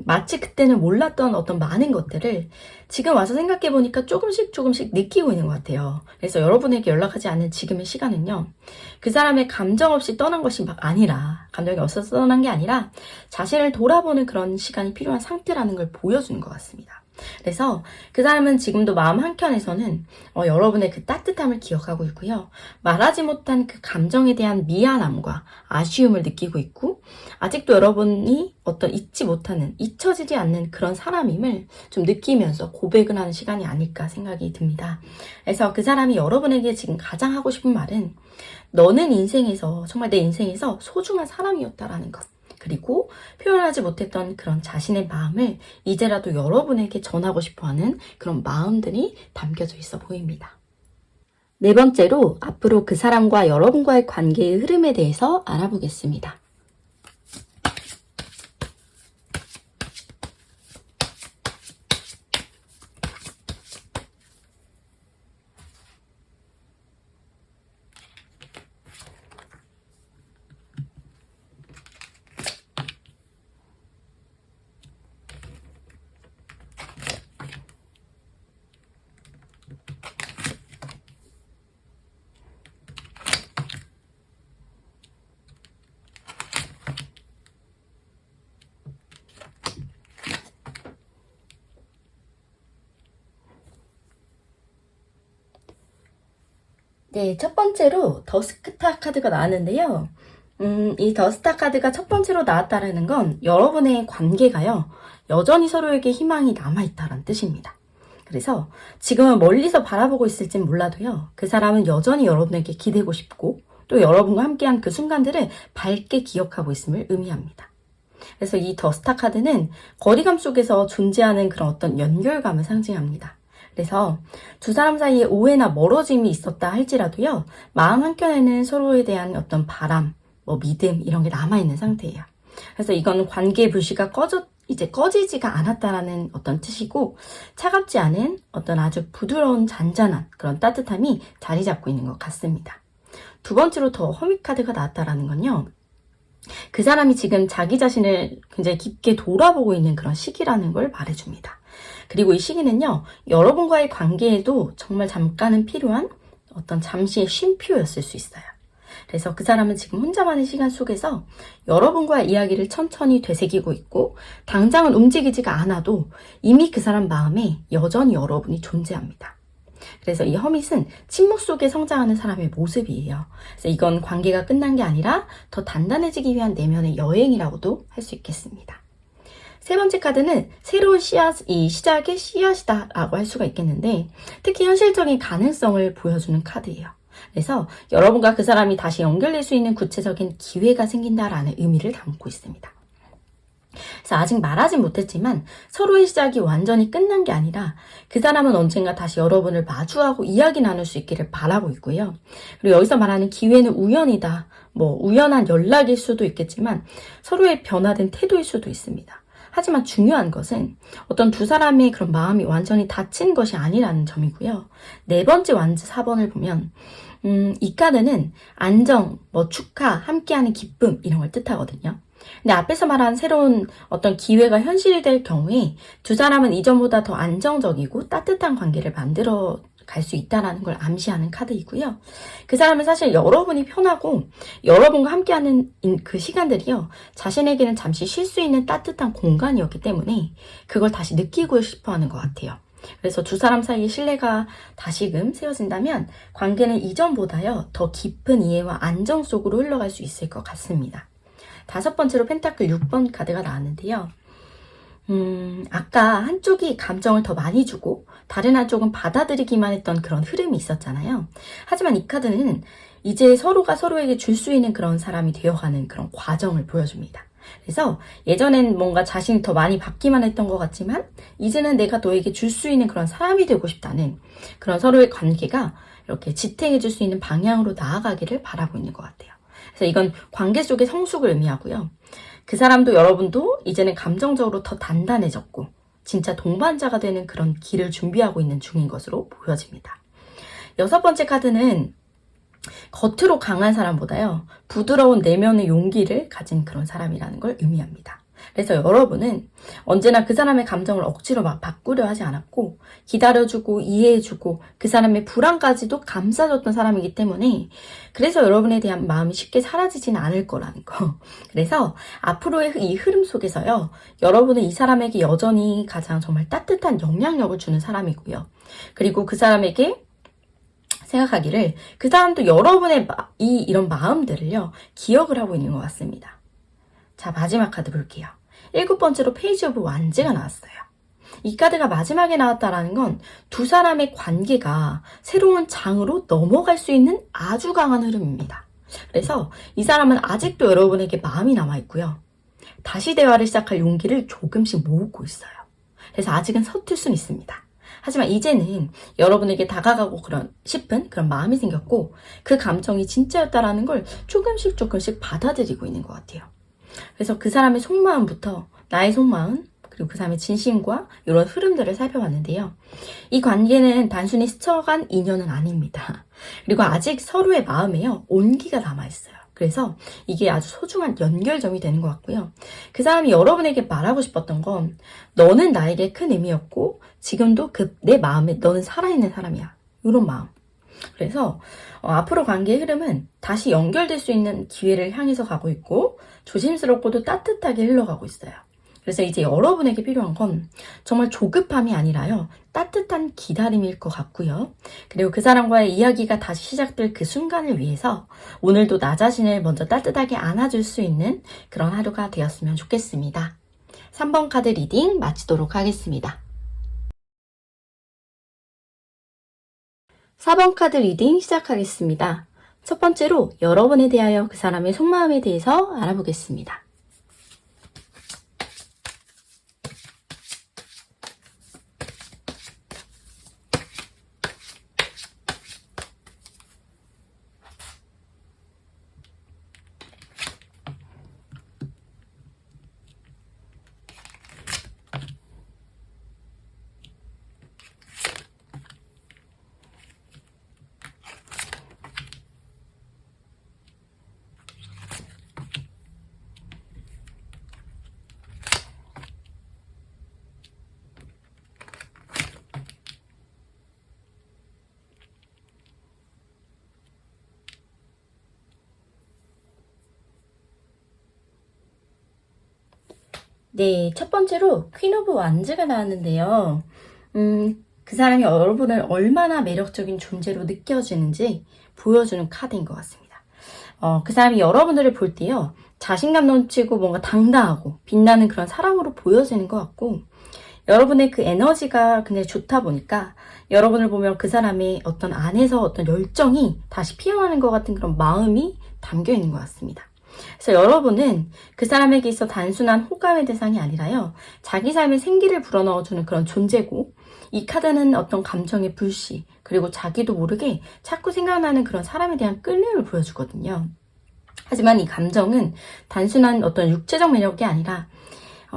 마치 그때는 몰랐던 어떤 많은 것들을 지금 와서 생각해보니까 조금씩 느끼고 있는 것 같아요. 그래서 여러분에게 연락하지 않는 지금의 시간은요, 그 사람의 감정 없이 떠난 것이 감정이 없어서 떠난 게 아니라 자신을 돌아보는 그런 시간이 필요한 상태라는 걸 보여주는 것 같습니다. 그래서 그 사람은 지금도 마음 한켠에서는 여러분의 그 따뜻함을 기억하고 있고요. 말하지 못한 그 감정에 대한 미안함과 아쉬움을 느끼고 있고, 아직도 여러분이 어떤 잊혀지지 않는 그런 사람임을 좀 느끼면서 고백을 하는 시간이 아닐까 생각이 듭니다. 그래서 그 사람이 여러분에게 지금 가장 하고 싶은 말은, 너는 정말 내 인생에서 소중한 사람이었다라는 것. 그리고 표현하지 못했던 그런 자신의 마음을 이제라도 여러분에게 전하고 싶어하는 그런 마음들이 담겨져 있어 보입니다. 네 번째로 앞으로 그 사람과 여러분과의 관계의 흐름에 대해서 알아보겠습니다. 네, 첫 번째로 더스타 카드가 나왔는데요. 이 더스타 카드가 첫 번째로 나왔다는 건 여러분의 관계가요, 여전히 서로에게 희망이 남아있다는 뜻입니다. 그래서 지금은 멀리서 바라보고 있을진 몰라도요, 그 사람은 여전히 여러분에게 기대고 싶고 또 여러분과 함께한 그 순간들을 밝게 기억하고 있음을 의미합니다. 그래서 이 더스타 카드는 거리감 속에서 존재하는 그런 어떤 연결감을 상징합니다. 그래서 두 사람 사이에 오해나 멀어짐이 있었다 할지라도요, 마음 한켠에는 서로에 대한 어떤 바람, 믿음 이런 게 남아있는 상태예요. 그래서 이건 관계의 불씨가 이제 꺼지지가 않았다라는 어떤 뜻이고, 차갑지 않은 어떤 아주 부드러운 잔잔한 그런 따뜻함이 자리 잡고 있는 것 같습니다. 두 번째로 더 허밋 카드가 나왔다라는 건요, 그 사람이 지금 자기 자신을 굉장히 깊게 돌아보고 있는 그런 시기라는 걸 말해줍니다. 그리고 이 시기는요, 여러분과의 관계에도 정말 잠깐은 필요한 어떤 잠시의 쉼표였을 수 있어요. 그래서 그 사람은 지금 혼자만의 시간 속에서 여러분과의 이야기를 천천히 되새기고 있고, 당장은 움직이지가 않아도 이미 그 사람 마음에 여전히 여러분이 존재합니다. 그래서 이 허밋은 침묵 속에 성장하는 사람의 모습이에요. 그래서 이건 관계가 끝난 게 아니라 더 단단해지기 위한 내면의 여행이라고도 할 수 있겠습니다. 세 번째 카드는 새로운 시작의 씨앗이다라고 할 수가 있겠는데, 특히 현실적인 가능성을 보여주는 카드예요. 그래서 여러분과 그 사람이 다시 연결될 수 있는 구체적인 기회가 생긴다라는 의미를 담고 있습니다. 그래서 아직 말하진 못했지만 서로의 시작이 완전히 끝난 게 아니라 그 사람은 언젠가 다시 여러분을 마주하고 이야기 나눌 수 있기를 바라고 있고요. 그리고 여기서 말하는 기회는 우연이다. 우연한 연락일 수도 있겠지만 서로의 변화된 태도일 수도 있습니다. 하지만 중요한 것은 어떤 두 사람의 그런 마음이 완전히 닫힌 것이 아니라는 점이고요. 네 번째 완즈 4번을 보면 이 카드는 안정, 축하, 함께하는 기쁨 이런 걸 뜻하거든요. 근데 앞에서 말한 새로운 어떤 기회가 현실될 경우에 두 사람은 이전보다 더 안정적이고 따뜻한 관계를 만들어 갈 수 있다는 걸 암시하는 카드이고요. 그 사람은 사실 여러분이 편하고 여러분과 함께하는 그 시간들이요, 자신에게는 잠시 쉴 수 있는 따뜻한 공간이었기 때문에 그걸 다시 느끼고 싶어하는 것 같아요. 그래서 두 사람 사이의 신뢰가 다시금 세워진다면 관계는 이전보다요 더 깊은 이해와 안정 속으로 흘러갈 수 있을 것 같습니다. 다섯 번째로 펜타클 6번 카드가 나왔는데요. 아까 한쪽이 감정을 더 많이 주고 다른 한쪽은 받아들이기만 했던 그런 흐름이 있었잖아요. 하지만 이 카드는 이제 서로가 서로에게 줄 수 있는 그런 사람이 되어가는 그런 과정을 보여줍니다. 그래서 예전엔 뭔가 자신이 더 많이 받기만 했던 것 같지만 이제는 내가 너에게 줄 수 있는 그런 사람이 되고 싶다는 그런 서로의 관계가 이렇게 지탱해 줄 수 있는 방향으로 나아가기를 바라고 있는 것 같아요. 그래서 이건 관계 속의 성숙을 의미하고요. 그 사람도 여러분도 이제는 감정적으로 더 단단해졌고 진짜 동반자가 되는 그런 길을 준비하고 있는 중인 것으로 보여집니다. 여섯 번째 카드는 겉으로 강한 사람보다요, 부드러운 내면의 용기를 가진 그런 사람이라는 걸 의미합니다. 그래서 여러분은 언제나 그 사람의 감정을 억지로 막 바꾸려 하지 않았고 기다려주고 이해해주고 그 사람의 불안까지도 감싸줬던 사람이기 때문에 그래서 여러분에 대한 마음이 쉽게 사라지지는 않을 거라는 거. 그래서 앞으로의 이 흐름 속에서요, 여러분은 이 사람에게 여전히 가장 정말 따뜻한 영향력을 주는 사람이고요. 그리고 그 사람에게 생각하기를 그 사람도 여러분의 이런 마음들을요 기억을 하고 있는 것 같습니다. 자, 마지막 카드 볼게요. 7번째로 페이지 오브 완즈가 나왔어요. 이 카드가 마지막에 나왔다라는 건 두 사람의 관계가 새로운 장으로 넘어갈 수 있는 아주 강한 흐름입니다. 그래서 이 사람은 아직도 여러분에게 마음이 남아있고요. 다시 대화를 시작할 용기를 조금씩 모으고 있어요. 그래서 아직은 서툴 수는 있습니다. 하지만 이제는 여러분에게 다가가고 싶은 그런 마음이 생겼고 그 감정이 진짜였다라는 걸 조금씩 받아들이고 있는 것 같아요. 그래서 그 사람의 속마음부터 나의 속마음, 그리고 그 사람의 진심과 이런 흐름들을 살펴봤는데요. 이 관계는 단순히 스쳐간 인연은 아닙니다. 그리고 아직 서로의 마음에요, 온기가 남아있어요. 그래서 이게 아주 소중한 연결점이 되는 것 같고요. 그 사람이 여러분에게 말하고 싶었던 건 너는 나에게 큰 의미였고 지금도 내 마음에 너는 살아있는 사람이야. 이런 마음. 그래서 앞으로 관계의 흐름은 다시 연결될 수 있는 기회를 향해서 가고 있고 조심스럽고도 따뜻하게 흘러가고 있어요. 그래서 이제 여러분에게 필요한 건 정말 조급함이 아니라요, 따뜻한 기다림일 것 같고요. 그리고 그 사람과의 이야기가 다시 시작될 그 순간을 위해서 오늘도 나 자신을 먼저 따뜻하게 안아줄 수 있는 그런 하루가 되었으면 좋겠습니다. 3번 카드 리딩 마치도록 하겠습니다. 4번 카드 리딩 시작하겠습니다. 첫 번째로 여러분에 대하여 그 사람의 속마음에 대해서 알아보겠습니다. 네, 첫 번째로 퀸 오브 완즈가 나왔는데요. 그 사람이 여러분을 얼마나 매력적인 존재로 느껴지는지 보여주는 카드인 것 같습니다. 그 사람이 여러분들을 볼 때요, 자신감 넘치고 뭔가 당당하고 빛나는 그런 사람으로 보여지는 것 같고, 여러분의 그 에너지가 굉장히 좋다 보니까 여러분을 보면 그 사람의 어떤 안에서 어떤 열정이 다시 피어나는 것 같은 그런 마음이 담겨 있는 것 같습니다. 그래서 여러분은 그 사람에게 있어 단순한 호감의 대상이 아니라요, 자기 삶에 생기를 불어넣어주는 그런 존재고, 이 카드는 어떤 감정의 불씨, 그리고 자기도 모르게 자꾸 생각나는 그런 사람에 대한 끌림을 보여주거든요. 하지만 이 감정은 단순한 어떤 육체적 매력이 아니라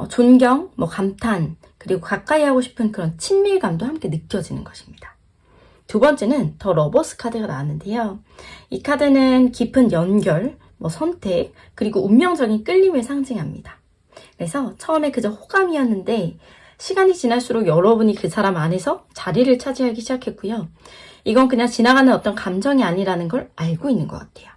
존경, 감탄, 그리고 가까이 하고 싶은 그런 친밀감도 함께 느껴지는 것입니다. 두 번째는 더 러버스 카드가 나왔는데요. 이 카드는 깊은 연결, 선택, 그리고 운명적인 끌림을 상징합니다. 그래서 처음에 그저 호감이었는데 시간이 지날수록 여러분이 그 사람 안에서 자리를 차지하기 시작했고요. 이건 그냥 지나가는 어떤 감정이 아니라는 걸 알고 있는 것 같아요.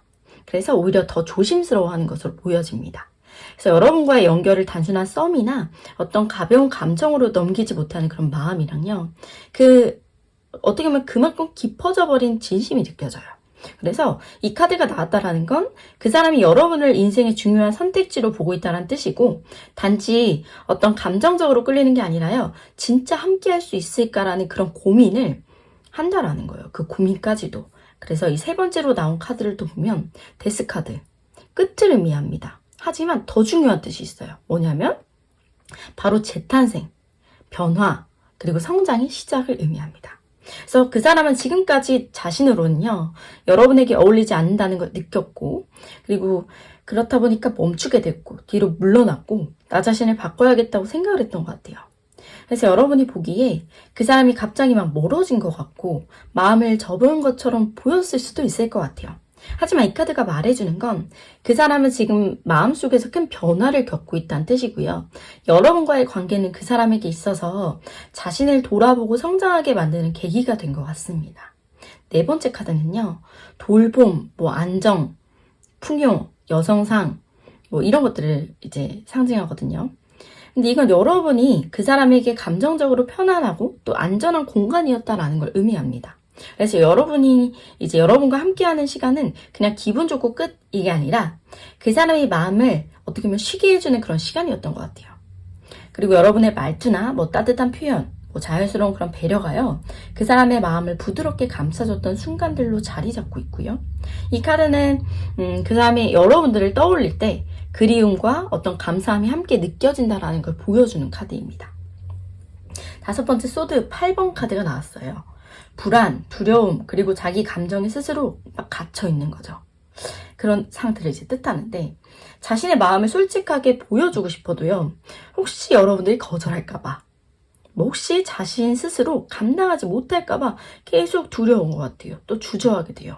그래서 오히려 더 조심스러워하는 것으로 보여집니다. 그래서 여러분과의 연결을 단순한 썸이나 어떤 가벼운 감정으로 넘기지 못하는 그런 마음이랑요, 어떻게 보면 그만큼 깊어져 버린 진심이 느껴져요. 그래서 이 카드가 나왔다라는 건 그 사람이 여러분을 인생의 중요한 선택지로 보고 있다는 뜻이고, 단지 어떤 감정적으로 끌리는 게 아니라요, 진짜 함께 할 수 있을까라는 그런 고민을 한다라는 거예요. 그 고민까지도. 그래서 이 세 번째로 나온 카드를 또 보면 데스 카드, 끝을 의미합니다. 하지만 더 중요한 뜻이 있어요. 뭐냐면 바로 재탄생, 변화, 그리고 성장의 시작을 의미합니다. 그래서 그 사람은 지금까지 자신으로는요, 여러분에게 어울리지 않는다는 걸 느꼈고, 그리고 그렇다 보니까 멈추게 됐고, 뒤로 물러났고, 나 자신을 바꿔야겠다고 생각을 했던 것 같아요. 그래서 여러분이 보기에 그 사람이 갑자기 막 멀어진 것 같고 마음을 접은 것처럼 보였을 수도 있을 것 같아요. 하지만 이 카드가 말해주는 건 그 사람은 지금 마음속에서 큰 변화를 겪고 있다는 뜻이고요. 여러분과의 관계는 그 사람에게 있어서 자신을 돌아보고 성장하게 만드는 계기가 된 것 같습니다. 네 번째 카드는요, 돌봄, 안정, 풍요, 여성상, 이런 것들을 이제 상징하거든요. 근데 이건 여러분이 그 사람에게 감정적으로 편안하고 또 안전한 공간이었다라는 걸 의미합니다. 그래서 여러분이 이제 여러분과 함께하는 시간은 그냥 기분 좋고 끝, 이게 아니라 그 사람의 마음을 어떻게 보면 쉬게 해주는 그런 시간이었던 것 같아요. 그리고 여러분의 말투나 따뜻한 표현, 자연스러운 그런 배려가요, 그 사람의 마음을 부드럽게 감싸줬던 순간들로 자리 잡고 있고요. 이 카드는 그 사람이 여러분들을 떠올릴 때 그리움과 어떤 감사함이 함께 느껴진다라는 걸 보여주는 카드입니다. 다섯 번째 소드 8번 카드가 나왔어요. 불안, 두려움, 그리고 자기 감정에 스스로 막 갇혀 있는 거죠. 그런 상태를 이제 뜻하는데, 자신의 마음을 솔직하게 보여주고 싶어도요, 혹시 여러분들이 거절할까봐, 혹시 자신 스스로 감당하지 못할까봐 계속 두려운 것 같아요. 또 주저하게 돼요.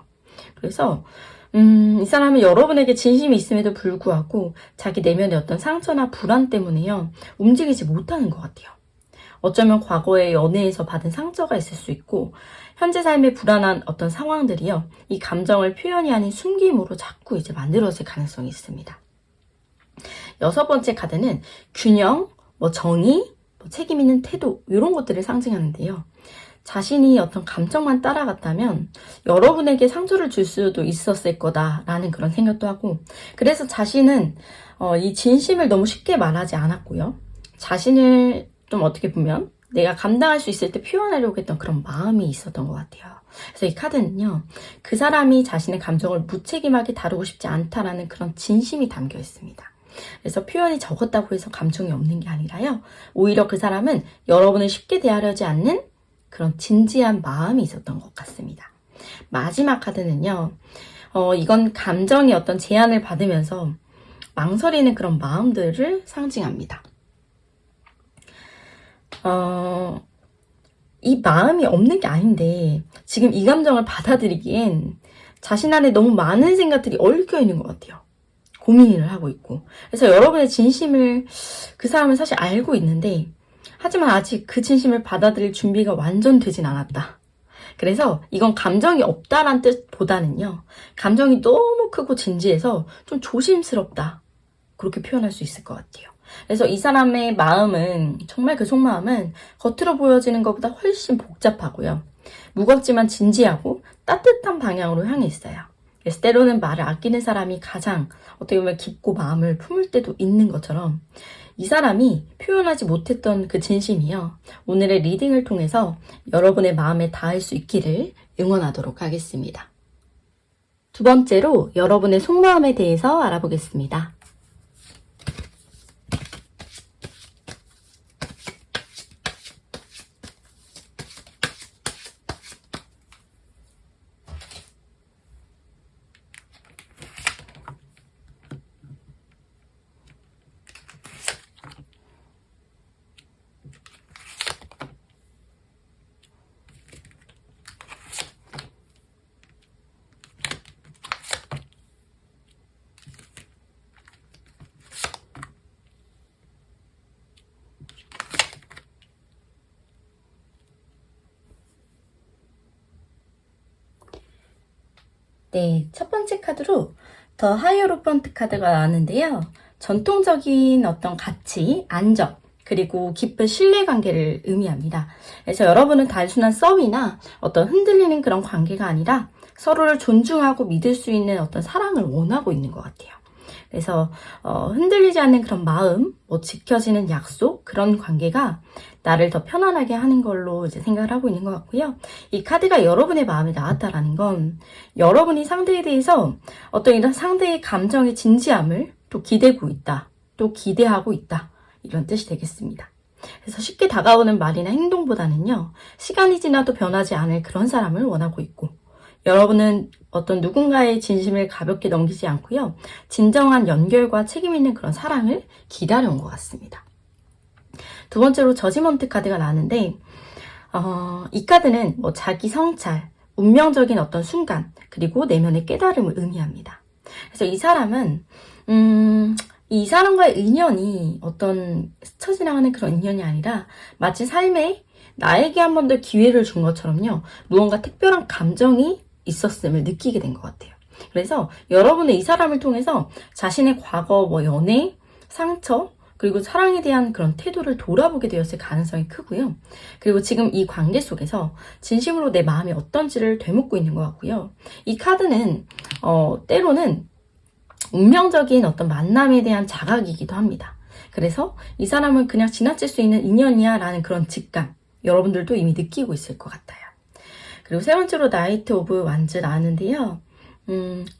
그래서 이 사람은 여러분에게 진심이 있음에도 불구하고 자기 내면의 어떤 상처나 불안 때문에요, 움직이지 못하는 것 같아요. 어쩌면 과거의 연애에서 받은 상처가 있을 수 있고, 현재 삶의 불안한 어떤 상황들이요, 이 감정을 표현이 아닌 숨김으로 자꾸 이제 만들어질 가능성이 있습니다. 여섯 번째 카드는 균형, 정의, 책임 있는 태도, 이런 것들을 상징하는데요. 자신이 어떤 감정만 따라갔다면 여러분에게 상처를 줄 수도 있었을 거다라는 그런 생각도 하고, 그래서 자신은 이 진심을 너무 쉽게 말하지 않았고요. 자신을 좀 어떻게 보면 내가 감당할 수 있을 때 표현하려고 했던 그런 마음이 있었던 것 같아요. 그래서 이 카드는요, 그 사람이 자신의 감정을 무책임하게 다루고 싶지 않다라는 그런 진심이 담겨 있습니다. 그래서 표현이 적었다고 해서 감정이 없는 게 아니라요, 오히려 그 사람은 여러분을 쉽게 대하려지 않는 그런 진지한 마음이 있었던 것 같습니다. 마지막 카드는요, 이건 감정의 어떤 제안을 받으면서 망설이는 그런 마음들을 상징합니다. 이 마음이 없는 게 아닌데 지금 이 감정을 받아들이기엔 자신 안에 너무 많은 생각들이 얽혀 있는 것 같아요. 고민을 하고 있고. 그래서 여러분의 진심을 그 사람은 사실 알고 있는데, 하지만 아직 그 진심을 받아들일 준비가 완전 되진 않았다. 그래서 이건 감정이 없다란 뜻보다는요, 감정이 너무 크고 진지해서 좀 조심스럽다, 그렇게 표현할 수 있을 것 같아요. 그래서 이 사람의 마음은, 정말 그 속마음은 겉으로 보여지는 것보다 훨씬 복잡하고요. 무겁지만 진지하고 따뜻한 방향으로 향해 있어요. 그래서 때로는 말을 아끼는 사람이 가장 어떻게 보면 깊고 마음을 품을 때도 있는 것처럼, 이 사람이 표현하지 못했던 그 진심이요, 오늘의 리딩을 통해서 여러분의 마음에 닿을 수 있기를 응원하도록 하겠습니다. 두 번째로 여러분의 속마음에 대해서 알아보겠습니다. 네, 첫 번째 카드로 더 하이어로펀트 카드가 나왔는데요. 전통적인 어떤 가치, 안정, 그리고 깊은 신뢰관계를 의미합니다. 그래서 여러분은 단순한 썸이나 어떤 흔들리는 그런 관계가 아니라 서로를 존중하고 믿을 수 있는 어떤 사랑을 원하고 있는 것 같아요. 그래서 흔들리지 않는 그런 마음, 지켜지는 약속, 그런 관계가 나를 더 편안하게 하는 걸로 이제 생각을 하고 있는 것 같고요. 이 카드가 여러분의 마음에 나왔다라는 건 여러분이 상대에 대해서 어떤 이런 상대의 감정의 진지함을 또 기대고 있다, 또 기대하고 있다, 이런 뜻이 되겠습니다. 그래서 쉽게 다가오는 말이나 행동보다는요, 시간이 지나도 변하지 않을 그런 사람을 원하고 있고, 여러분은 어떤 누군가의 진심을 가볍게 넘기지 않고요, 진정한 연결과 책임 있는 그런 사랑을 기다려온 것 같습니다. 두 번째로 저지먼트 카드가 나왔는데, 이 카드는 자기 성찰, 운명적인 어떤 순간, 그리고 내면의 깨달음을 의미합니다. 그래서 이 사람은 이 사람과의 인연이 어떤 스쳐 지나가는 그런 인연이 아니라 마치 삶에 나에게 한 번 더 기회를 준 것처럼요, 무언가 특별한 감정이 있었음을 느끼게 된 것 같아요. 그래서 여러분은 이 사람을 통해서 자신의 과거, 연애, 상처, 그리고 사랑에 대한 그런 태도를 돌아보게 되었을 가능성이 크고요. 그리고 지금 이 관계 속에서 진심으로 내 마음이 어떤지를 되묻고 있는 것 같고요. 이 카드는 때로는 운명적인 어떤 만남에 대한 자각이기도 합니다. 그래서 이 사람은 그냥 지나칠 수 있는 인연이야 라는 그런 직감, 여러분들도 이미 느끼고 있을 것 같아요. 그리고 세 번째로 나이트 오브 완즈 나왔는데요.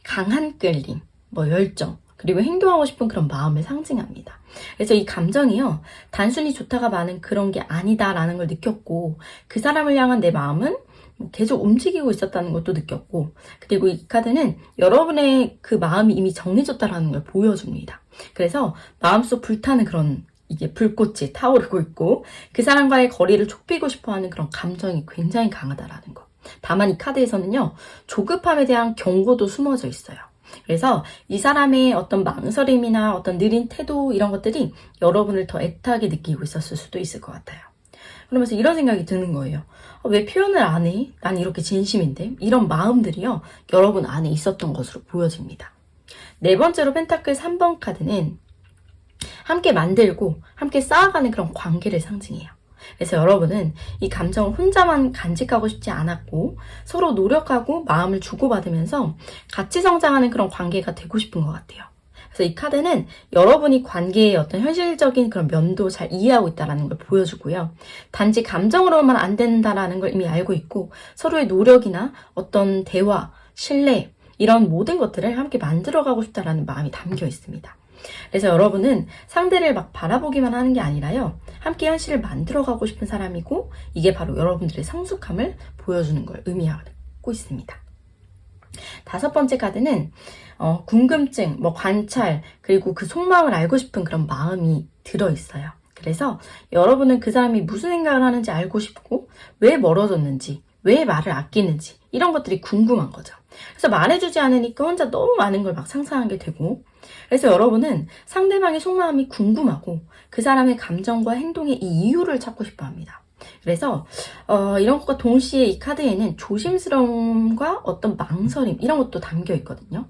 강한 끌림, 열정, 그리고 행동하고 싶은 그런 마음을 상징합니다. 그래서 이 감정이요, 단순히 좋다가 많은 그런 게 아니다라는 걸 느꼈고, 그 사람을 향한 내 마음은 계속 움직이고 있었다는 것도 느꼈고, 그리고 이 카드는 여러분의 그 마음이 이미 정해졌다라는 걸 보여줍니다. 그래서 마음속 불타는 그런 이게 불꽃이 타오르고 있고, 그 사람과의 거리를 좁히고 싶어하는 그런 감정이 굉장히 강하다라는 거. 다만 이 카드에서는요, 조급함에 대한 경고도 숨어져 있어요. 그래서 이 사람의 어떤 망설임이나 어떤 느린 태도, 이런 것들이 여러분을 더 애타게 느끼고 있었을 수도 있을 것 같아요. 그러면서 이런 생각이 드는 거예요. 왜 표현을 안 해? 난 이렇게 진심인데? 이런 마음들이요, 여러분 안에 있었던 것으로 보여집니다. 네 번째로 펜타클 3번 카드는 함께 만들고 함께 쌓아가는 그런 관계를 상징해요. 그래서 여러분은 이 감정을 혼자만 간직하고 싶지 않았고, 서로 노력하고 마음을 주고받으면서 같이 성장하는 그런 관계가 되고 싶은 것 같아요. 그래서 이 카드는 여러분이 관계의 어떤 현실적인 그런 면도 잘 이해하고 있다는 걸 보여주고요. 단지 감정으로만 안 된다는 걸 이미 알고 있고, 서로의 노력이나 어떤 대화, 신뢰, 이런 모든 것들을 함께 만들어가고 싶다는 마음이 담겨 있습니다. 그래서 여러분은 상대를 막 바라보기만 하는 게 아니라요, 함께 현실을 만들어가고 싶은 사람이고, 이게 바로 여러분들의 성숙함을 보여주는 걸 의미하고 있습니다. 다섯 번째 카드는 궁금증, 관찰, 그리고 그 속마음을 알고 싶은 그런 마음이 들어있어요. 그래서 여러분은 그 사람이 무슨 생각을 하는지 알고 싶고, 왜 멀어졌는지, 왜 말을 아끼는지, 이런 것들이 궁금한 거죠. 그래서 말해주지 않으니까 혼자 너무 많은 걸 막 상상하게 되고, 그래서 여러분은 상대방의 속마음이 궁금하고 그 사람의 감정과 행동의 이 이유를 찾고 싶어 합니다. 그래서 이런 것과 동시에 이 카드에는 조심스러움과 어떤 망설임, 이런 것도 담겨 있거든요.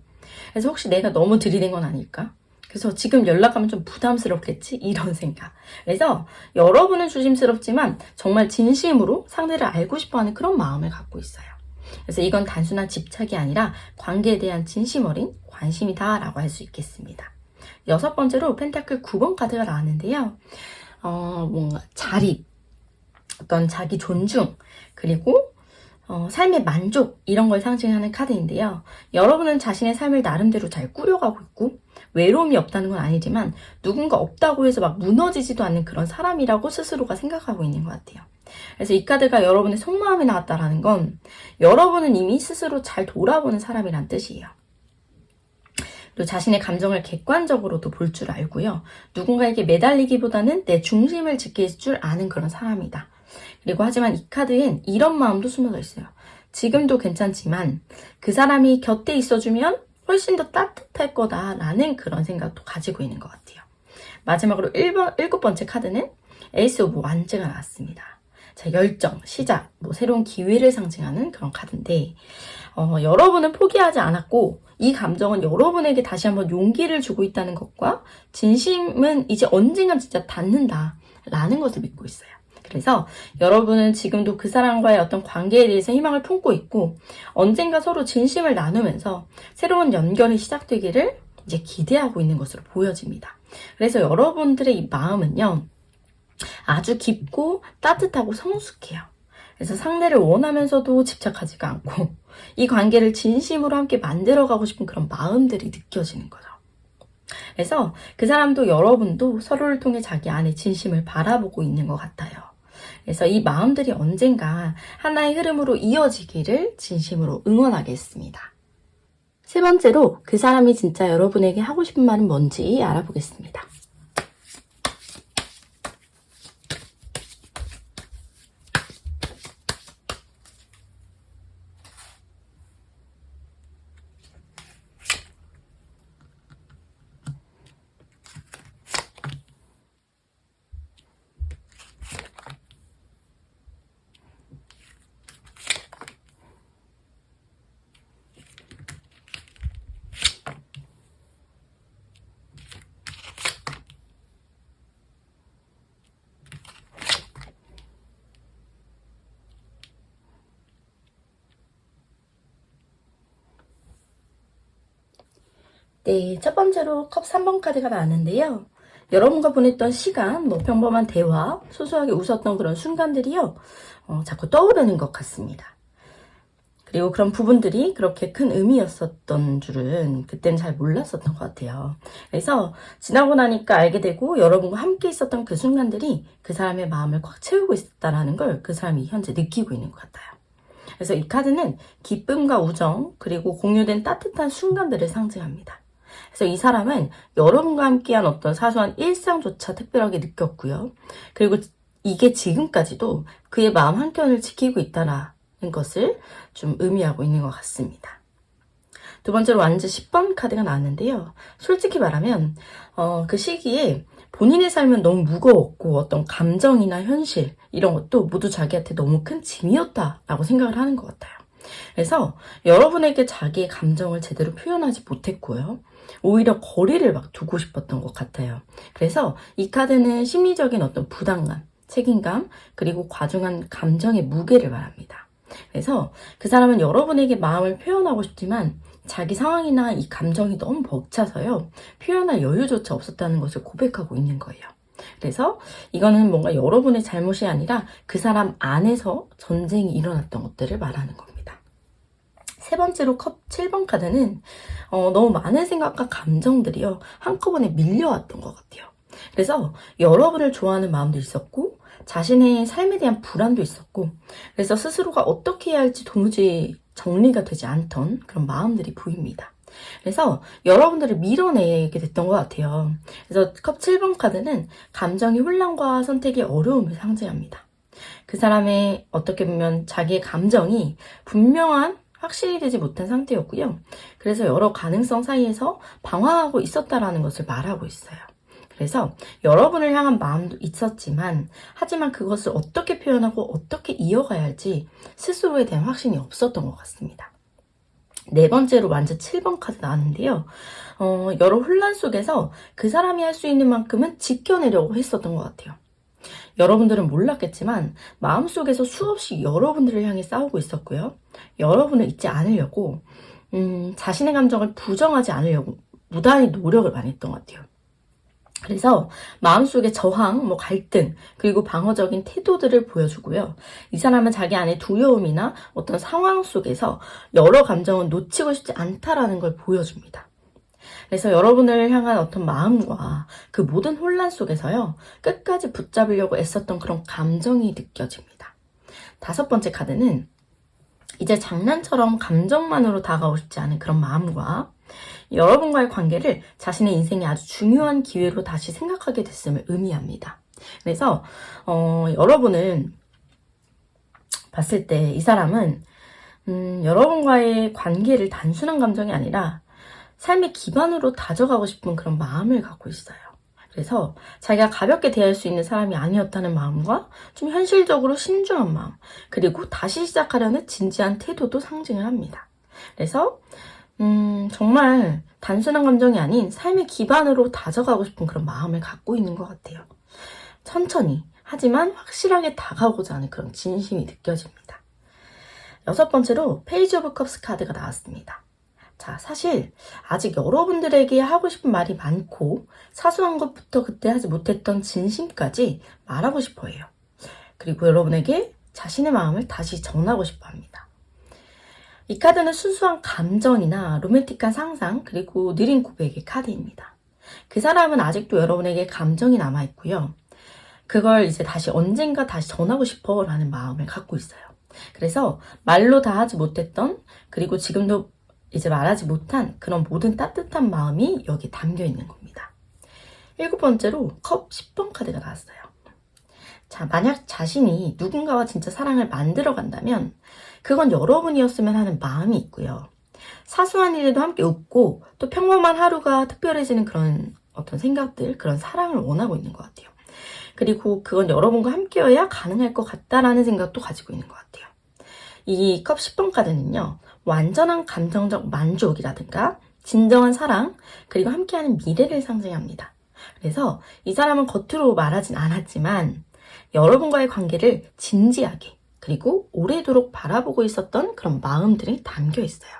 그래서 혹시 내가 너무 들이댄 건 아닐까? 그래서 지금 연락하면 좀 부담스럽겠지? 이런 생각. 그래서 여러분은 조심스럽지만 정말 진심으로 상대를 알고 싶어하는 그런 마음을 갖고 있어요. 그래서 이건 단순한 집착이 아니라 관계에 대한 진심 어린 관심이다 라고 할 수 있겠습니다. 6번째로 펜타클 9번 카드가 나왔는데요. 뭔가 자립, 어떤 자기 존중, 그리고 삶의 만족 이런 걸 상징하는 카드인데요. 여러분은 자신의 삶을 나름대로 잘 꾸려가고 있고 외로움이 없다는 건 아니지만 누군가 없다고 해서 막 무너지지도 않는 그런 사람이라고 스스로가 생각하고 있는 것 같아요. 그래서 이 카드가 여러분의 속마음이 나왔다라는 건 여러분은 이미 스스로 잘 돌아보는 사람이란 뜻이에요. 또 자신의 감정을 객관적으로도 볼 줄 알고요. 누군가에게 매달리기보다는 내 중심을 지킬 줄 아는 그런 사람이다. 그리고 하지만 이 카드엔 이런 마음도 숨어져 있어요. 지금도 괜찮지만 그 사람이 곁에 있어주면 훨씬 더 따뜻할 거다라는 그런 생각도 가지고 있는 것 같아요. 마지막으로 7번째 카드는 에이스 오브 완즈가 나왔습니다. 자, 열정, 시작, 새로운 기회를 상징하는 그런 카드인데 여러분은 포기하지 않았고 이 감정은 여러분에게 다시 한번 용기를 주고 있다는 것과 진심은 이제 언젠간 진짜 닿는다라는 것을 믿고 있어요. 그래서 여러분은 지금도 그 사람과의 어떤 관계에 대해서 희망을 품고 있고 언젠가 서로 진심을 나누면서 새로운 연결이 시작되기를 이제 기대하고 있는 것으로 보여집니다. 그래서 여러분들의 이 마음은요, 아주 깊고 따뜻하고 성숙해요. 그래서 상대를 원하면서도 집착하지가 않고 이 관계를 진심으로 함께 만들어가고 싶은 그런 마음들이 느껴지는 거죠. 그래서 그 사람도 여러분도 서로를 통해 자기 안의 진심을 바라보고 있는 것 같아요. 그래서 이 마음들이 언젠가 하나의 흐름으로 이어지기를 진심으로 응원하겠습니다. 3번째로 그 사람이 진짜 여러분에게 하고 싶은 말은 뭔지 알아보겠습니다. 네, 첫 번째로 컵 3번 카드가 나왔는데요. 여러분과 보냈던 시간, 평범한 대화, 소소하게 웃었던 그런 순간들이요. 자꾸 떠오르는 것 같습니다. 그리고 그런 부분들이 그렇게 큰 의미였었던 줄은 그때는 잘 몰랐었던 것 같아요. 그래서 지나고 나니까 알게 되고 여러분과 함께 있었던 그 순간들이 그 사람의 마음을 꽉 채우고 있었다는 걸 그 사람이 현재 느끼고 있는 것 같아요. 그래서 이 카드는 기쁨과 우정, 그리고 공유된 따뜻한 순간들을 상징합니다. 그래서 이 사람은 여러분과 함께한 어떤 사소한 일상조차 특별하게 느꼈고요. 그리고 이게 지금까지도 그의 마음 한켠을 지키고 있다라는 것을 좀 의미하고 있는 것 같습니다. 두 번째로 완즈 10번 카드가 나왔는데요. 솔직히 말하면 그 시기에 본인의 삶은 너무 무거웠고 어떤 감정이나 현실 이런 것도 모두 자기한테 너무 큰 짐이었다라고 생각을 하는 것 같아요. 그래서 여러분에게 자기의 감정을 제대로 표현하지 못했고요. 오히려 거리를 막 두고 싶었던 것 같아요. 그래서 이 카드는 심리적인 어떤 부담감, 책임감, 그리고 과중한 감정의 무게를 말합니다. 그래서 그 사람은 여러분에게 마음을 표현하고 싶지만 자기 상황이나 이 감정이 너무 벅차서요. 표현할 여유조차 없었다는 것을 고백하고 있는 거예요. 그래서 이거는 뭔가 여러분의 잘못이 아니라 그 사람 안에서 전쟁이 일어났던 것들을 말하는 겁니다. 세 번째로 컵 7번 카드는 너무 많은 생각과 감정들이요. 한꺼번에 밀려왔던 것 같아요. 그래서 여러분을 좋아하는 마음도 있었고 자신의 삶에 대한 불안도 있었고 그래서 스스로가 어떻게 해야 할지 도무지 정리가 되지 않던 그런 마음들이 보입니다. 그래서 여러분들을 밀어내게 됐던 것 같아요. 그래서 컵 7번 카드는 감정의 혼란과 선택의 어려움을 상징합니다. 그 사람의 어떻게 보면 자기의 감정이 분명한 확신이 되지 못한 상태였고요. 그래서 여러 가능성 사이에서 방황하고 있었다라는 것을 말하고 있어요. 그래서 여러분을 향한 마음도 있었지만 하지만 그것을 어떻게 표현하고 어떻게 이어가야 할지 스스로에 대한 확신이 없었던 것 같습니다. 네 번째로 완전 7번 카드 나왔는데요. 여러 혼란 속에서 그 사람이 할 수 있는 만큼은 지켜내려고 했었던 것 같아요. 여러분들은 몰랐겠지만 마음속에서 수없이 여러분들을 향해 싸우고 있었고요. 여러분을 잊지 않으려고 자신의 감정을 부정하지 않으려고 무단히 노력을 많이 했던 것 같아요. 그래서 마음속에 저항, 갈등, 그리고 방어적인 태도들을 보여주고요. 이 사람은 자기 안에 두려움이나 어떤 상황 속에서 여러 감정을 놓치고 싶지 않다라는 걸 보여줍니다. 그래서 여러분을 향한 어떤 마음과 그 모든 혼란 속에서요, 끝까지 붙잡으려고 애썼던 그런 감정이 느껴집니다. 다섯 번째 카드는 이제 장난처럼 감정만으로 다가오고 싶지 않은 그런 마음과 여러분과의 관계를 자신의 인생의 아주 중요한 기회로 다시 생각하게 됐음을 의미합니다. 그래서 여러분을 봤을 때 이 사람은 여러분과의 관계를 단순한 감정이 아니라 삶의 기반으로 다져가고 싶은 그런 마음을 갖고 있어요. 그래서 자기가 가볍게 대할 수 있는 사람이 아니었다는 마음과 좀 현실적으로 신중한 마음, 그리고 다시 시작하려는 진지한 태도도 상징을 합니다. 그래서 정말 단순한 감정이 아닌 삶의 기반으로 다져가고 싶은 그런 마음을 갖고 있는 것 같아요. 천천히, 하지만 확실하게 다가오고자 하는 그런 진심이 느껴집니다. 여섯 번째로 페이지 오브 컵스 카드가 나왔습니다. 자, 사실 아직 여러분들에게 하고 싶은 말이 많고 사소한 것부터 그때 하지 못했던 진심까지 말하고 싶어 해요. 그리고 여러분에게 자신의 마음을 다시 전하고 싶어 합니다. 이 카드는 순수한 감정이나 로맨틱한 상상, 그리고 느린 고백의 카드입니다. 그 사람은 아직도 여러분에게 감정이 남아있고요. 그걸 이제 언젠가 다시 전하고 싶어 라는 마음을 갖고 있어요. 그래서 말로 다 하지 못했던, 그리고 지금도 이제 말하지 못한 그런 모든 따뜻한 마음이 여기 담겨 있는 겁니다. 일곱 번째로 컵 10번 카드가 나왔어요. 자, 만약 자신이 누군가와 진짜 사랑을 만들어 간다면 그건 여러분이었으면 하는 마음이 있고요. 사소한 일에도 함께 웃고 또 평범한 하루가 특별해지는 그런 어떤 생각들, 그런 사랑을 원하고 있는 것 같아요. 그리고 그건 여러분과 함께여야 가능할 것 같다라는 생각도 가지고 있는 것 같아요. 이 컵 10번 카드는요, 완전한 감정적 만족이라든가 진정한 사랑, 그리고 함께하는 미래를 상징합니다. 그래서 이 사람은 겉으로 말하진 않았지만 여러분과의 관계를 진지하게 그리고 오래도록 바라보고 있었던 그런 마음들이 담겨 있어요.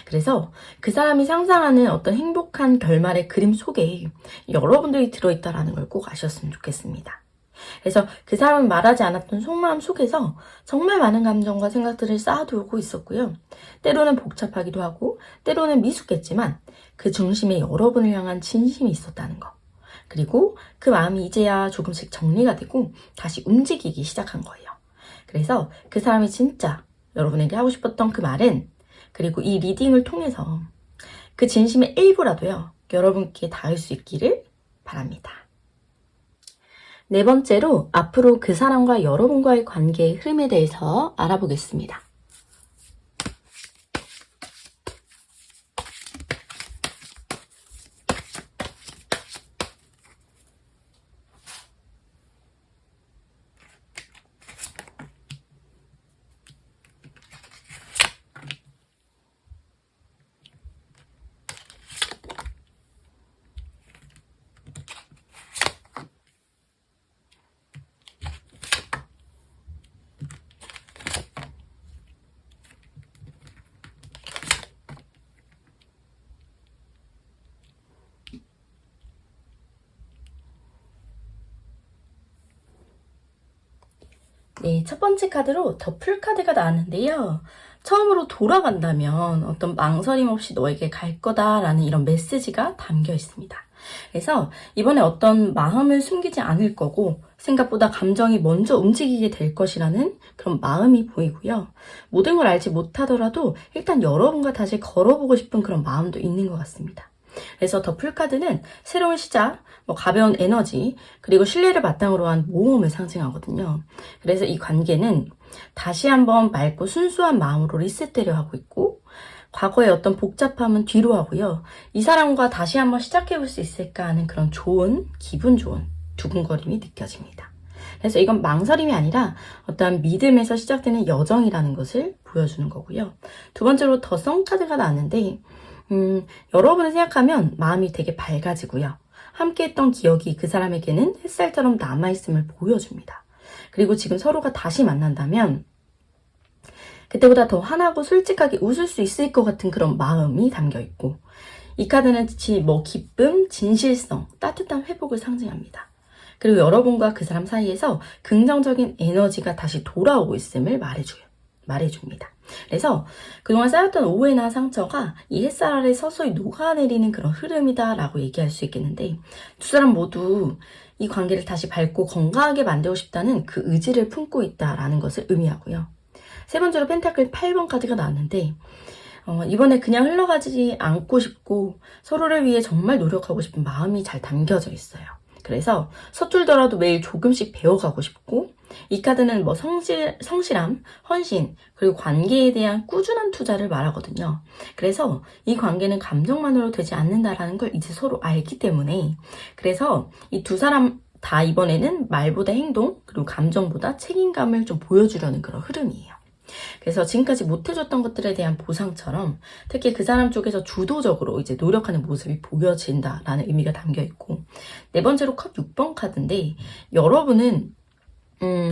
그래서 그 사람이 상상하는 어떤 행복한 결말의 그림 속에 여러분들이 들어있다는 걸 꼭 아셨으면 좋겠습니다. 그래서 그 사람은 말하지 않았던 속마음 속에서 정말 많은 감정과 생각들을 쌓아두고 있었고요. 때로는 복잡하기도 하고 때로는 미숙했지만 그 중심에 여러분을 향한 진심이 있었다는 거. 그리고 그 마음이 이제야 조금씩 정리가 되고 다시 움직이기 시작한 거예요. 그래서 그 사람이 진짜 여러분에게 하고 싶었던 그 말은, 그리고 이 리딩을 통해서 그 진심의 일부라도요, 여러분께 닿을 수 있기를 바랍니다. 네 번째로 앞으로 그 사람과 여러분과의 관계의 흐름에 대해서 알아보겠습니다. 네, 첫 번째 카드로 더 풀 카드가 나왔는데요. 처음으로 돌아간다면 어떤 망설임 없이 너에게 갈 거다라는 이런 메시지가 담겨 있습니다. 그래서 이번에 어떤 마음을 숨기지 않을 거고 생각보다 감정이 먼저 움직이게 될 것이라는 그런 마음이 보이고요. 모든 걸 알지 못하더라도 일단 여러분과 다시 걸어보고 싶은 그런 마음도 있는 것 같습니다. 그래서 더 풀 카드는 새로운 시작, 가벼운 에너지, 그리고 신뢰를 바탕으로 한 모험을 상징하거든요. 그래서 이 관계는 다시 한번 맑고 순수한 마음으로 리셋되려 하고 있고, 과거의 어떤 복잡함은 뒤로 하고요. 이 사람과 다시 한번 시작해볼 수 있을까 하는 그런 기분 좋은 두근거림이 느껴집니다. 그래서 이건 망설임이 아니라 어떠한 믿음에서 시작되는 여정이라는 것을 보여주는 거고요. 두 번째로 더 성 카드가 나왔는데 여러분을 생각하면 마음이 되게 밝아지고요. 함께 했던 기억이 그 사람에게는 햇살처럼 남아있음을 보여줍니다. 그리고 지금 서로가 다시 만난다면 그때보다 더 환하고 솔직하게 웃을 수 있을 것 같은 그런 마음이 담겨있고, 이 카드는 기쁨, 진실성, 따뜻한 회복을 상징합니다. 그리고 여러분과 그 사람 사이에서 긍정적인 에너지가 다시 돌아오고 있음을 말해줍니다. 그래서 그동안 쌓였던 오해나 상처가 이 햇살 아래 서서히 녹아내리는 그런 흐름이다라고 얘기할 수 있겠는데, 두 사람 모두 이 관계를 다시 밝고 건강하게 만들고 싶다는 그 의지를 품고 있다라는 것을 의미하고요. 세 번째로 펜타클 8번 카드가 나왔는데, 이번에 그냥 흘러가지 않고 싶고 서로를 위해 정말 노력하고 싶은 마음이 잘 담겨져 있어요. 그래서 서툴더라도 매일 조금씩 배워가고 싶고, 이 카드는 성실함, 헌신, 그리고 관계에 대한 꾸준한 투자를 말하거든요. 그래서 이 관계는 감정만으로 되지 않는다라는 걸 이제 서로 알기 때문에, 그래서 이 두 사람 다 이번에는 말보다 행동, 그리고 감정보다 책임감을 좀 보여주려는 그런 흐름이에요. 그래서 지금까지 못해줬던 것들에 대한 보상처럼 특히 그 사람 쪽에서 주도적으로 이제 노력하는 모습이 보여진다라는 의미가 담겨있고, 네 번째로 컵 6번 카드인데, 여러분은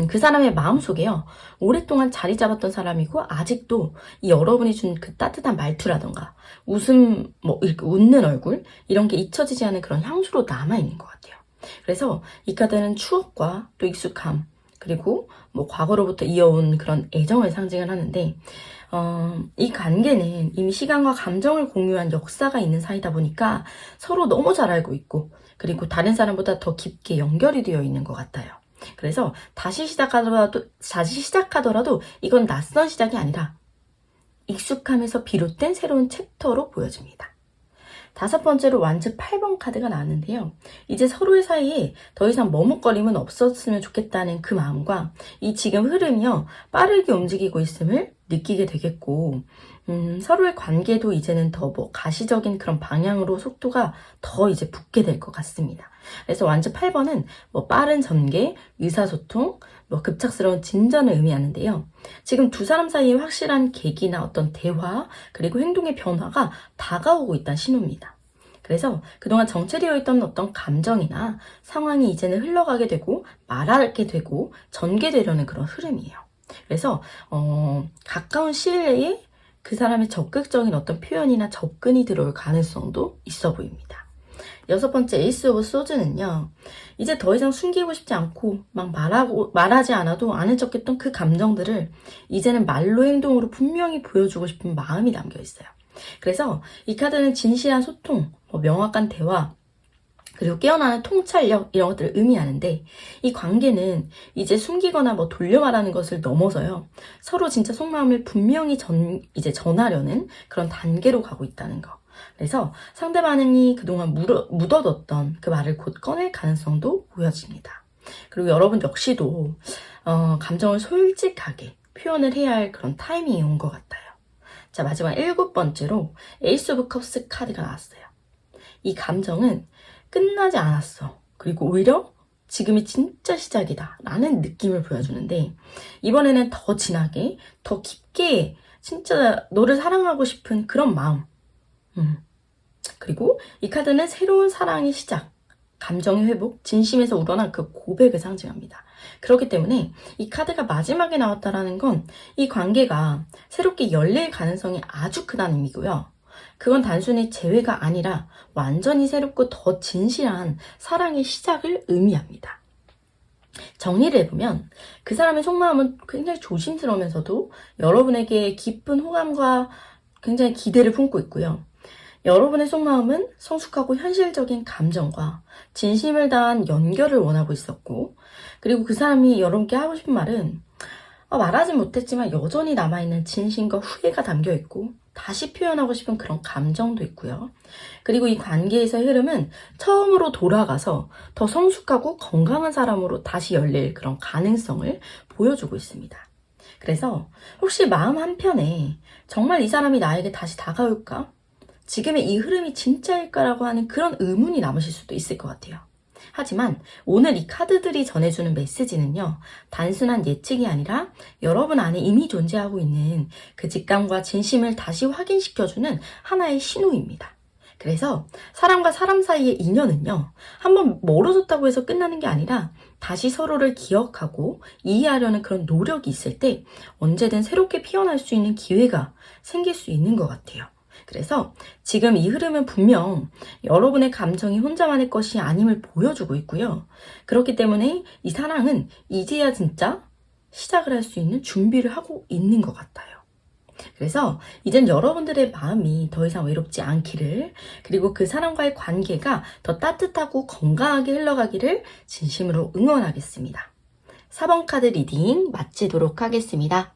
그 사람의 마음속에요, 오랫동안 자리 잡았던 사람이고 아직도 이 여러분이 준 그 따뜻한 말투라던가 웃음, 이렇게 웃는 얼굴, 이런 게 잊혀지지 않은 그런 향수로 남아있는 것 같아요. 그래서 이 카드는 추억과 또 익숙함, 그리고 과거로부터 이어온 그런 애정을 상징을 하는데, 이 관계는 이미 시간과 감정을 공유한 역사가 있는 사이다 보니까 서로 너무 잘 알고 있고, 그리고 다른 사람보다 더 깊게 연결이 되어 있는 것 같아요. 그래서 다시 시작하더라도 이건 낯선 시작이 아니라 익숙함에서 비롯된 새로운 챕터로 보여집니다. 다섯 번째로 완즈 8번 카드가 나왔는데요. 이제 서로의 사이에 더 이상 머뭇거림은 없었으면 좋겠다는 그 마음과 이 지금 흐름이요, 빠르게 움직이고 있음을 느끼게 되겠고, 서로의 관계도 이제는 더 가시적인 그런 방향으로 속도가 더 이제 붙게 될 것 같습니다. 그래서 완즈 8번은 빠른 전개, 의사소통, 급작스러운 진전을 의미하는데요. 지금 두 사람 사이에 확실한 계기나 어떤 대화, 그리고 행동의 변화가 다가오고 있다는 신호입니다. 그래서 그동안 정체되어 있던 어떤 감정이나 상황이 이제는 흘러가게 되고 말하게 되고 전개되려는 그런 흐름이에요. 그래서 가까운 시일 내에 그 사람의 적극적인 어떤 표현이나 접근이 들어올 가능성도 있어 보입니다. 여섯 번째 에이스 오브 소드는요, 이제 더 이상 숨기고 싶지 않고 말하지 않아도 아는 척했던 그 감정들을 이제는 말로 행동으로 분명히 보여주고 싶은 마음이 담겨 있어요. 그래서 이 카드는 진실한 소통, 명확한 대화, 그리고 깨어나는 통찰력, 이런 것들을 의미하는데, 이 관계는 이제 숨기거나 돌려 말하는 것을 넘어서요, 서로 진짜 속마음을 분명히 이제 전하려는 그런 단계로 가고 있다는 거. 그래서 상대방이 그동안 묻어뒀던 그 말을 곧 꺼낼 가능성도 보여집니다. 그리고 여러분 역시도 감정을 솔직하게 표현을 해야 할 그런 타이밍이 온 것 같아요. 자, 마지막 7번째로 에이스 오브 컵스 카드가 나왔어요. 이 감정은 끝나지 않았어, 그리고 오히려 지금이 진짜 시작이다 라는 느낌을 보여주는데, 이번에는 더 진하게, 더 깊게 진짜 너를 사랑하고 싶은 그런 마음, 그리고 이 카드는 새로운 사랑의 시작, 감정의 회복, 진심에서 우러난 그 고백을 상징합니다. 그렇기 때문에 이 카드가 마지막에 나왔다라는 건 이 관계가 새롭게 열릴 가능성이 아주 크다는 의미고요. 그건 단순히 재회가 아니라 완전히 새롭고 더 진실한 사랑의 시작을 의미합니다. 정리를 해보면 그 사람의 속마음은 굉장히 조심스러우면서도 여러분에게 깊은 호감과 굉장히 기대를 품고 있고요. 여러분의 속마음은 성숙하고 현실적인 감정과 진심을 다한 연결을 원하고 있었고, 그리고 그 사람이 여러분께 하고 싶은 말은 말하지 못했지만 여전히 남아있는 진심과 후회가 담겨있고 다시 표현하고 싶은 그런 감정도 있고요. 그리고 이 관계에서의 흐름은 처음으로 돌아가서 더 성숙하고 건강한 사람으로 다시 열릴 그런 가능성을 보여주고 있습니다. 그래서 혹시 마음 한편에 정말 이 사람이 나에게 다시 다가올까? 지금의 이 흐름이 진짜일까라고 하는 그런 의문이 남으실 수도 있을 것 같아요. 하지만 오늘 이 카드들이 전해주는 메시지는요, 단순한 예측이 아니라 여러분 안에 이미 존재하고 있는 그 직감과 진심을 다시 확인시켜주는 하나의 신호입니다. 그래서 사람과 사람 사이의 인연은요, 한번 멀어졌다고 해서 끝나는 게 아니라 다시 서로를 기억하고 이해하려는 그런 노력이 있을 때 언제든 새롭게 피어날 수 있는 기회가 생길 수 있는 것 같아요. 그래서 지금 이 흐름은 분명 여러분의 감정이 혼자만의 것이 아님을 보여주고 있고요. 그렇기 때문에 이 사랑은 이제야 진짜 시작을 할 수 있는 준비를 하고 있는 것 같아요. 그래서 이젠 여러분들의 마음이 더 이상 외롭지 않기를, 그리고 그 사람과의 관계가 더 따뜻하고 건강하게 흘러가기를 진심으로 응원하겠습니다. 4번 카드 리딩 마치도록 하겠습니다.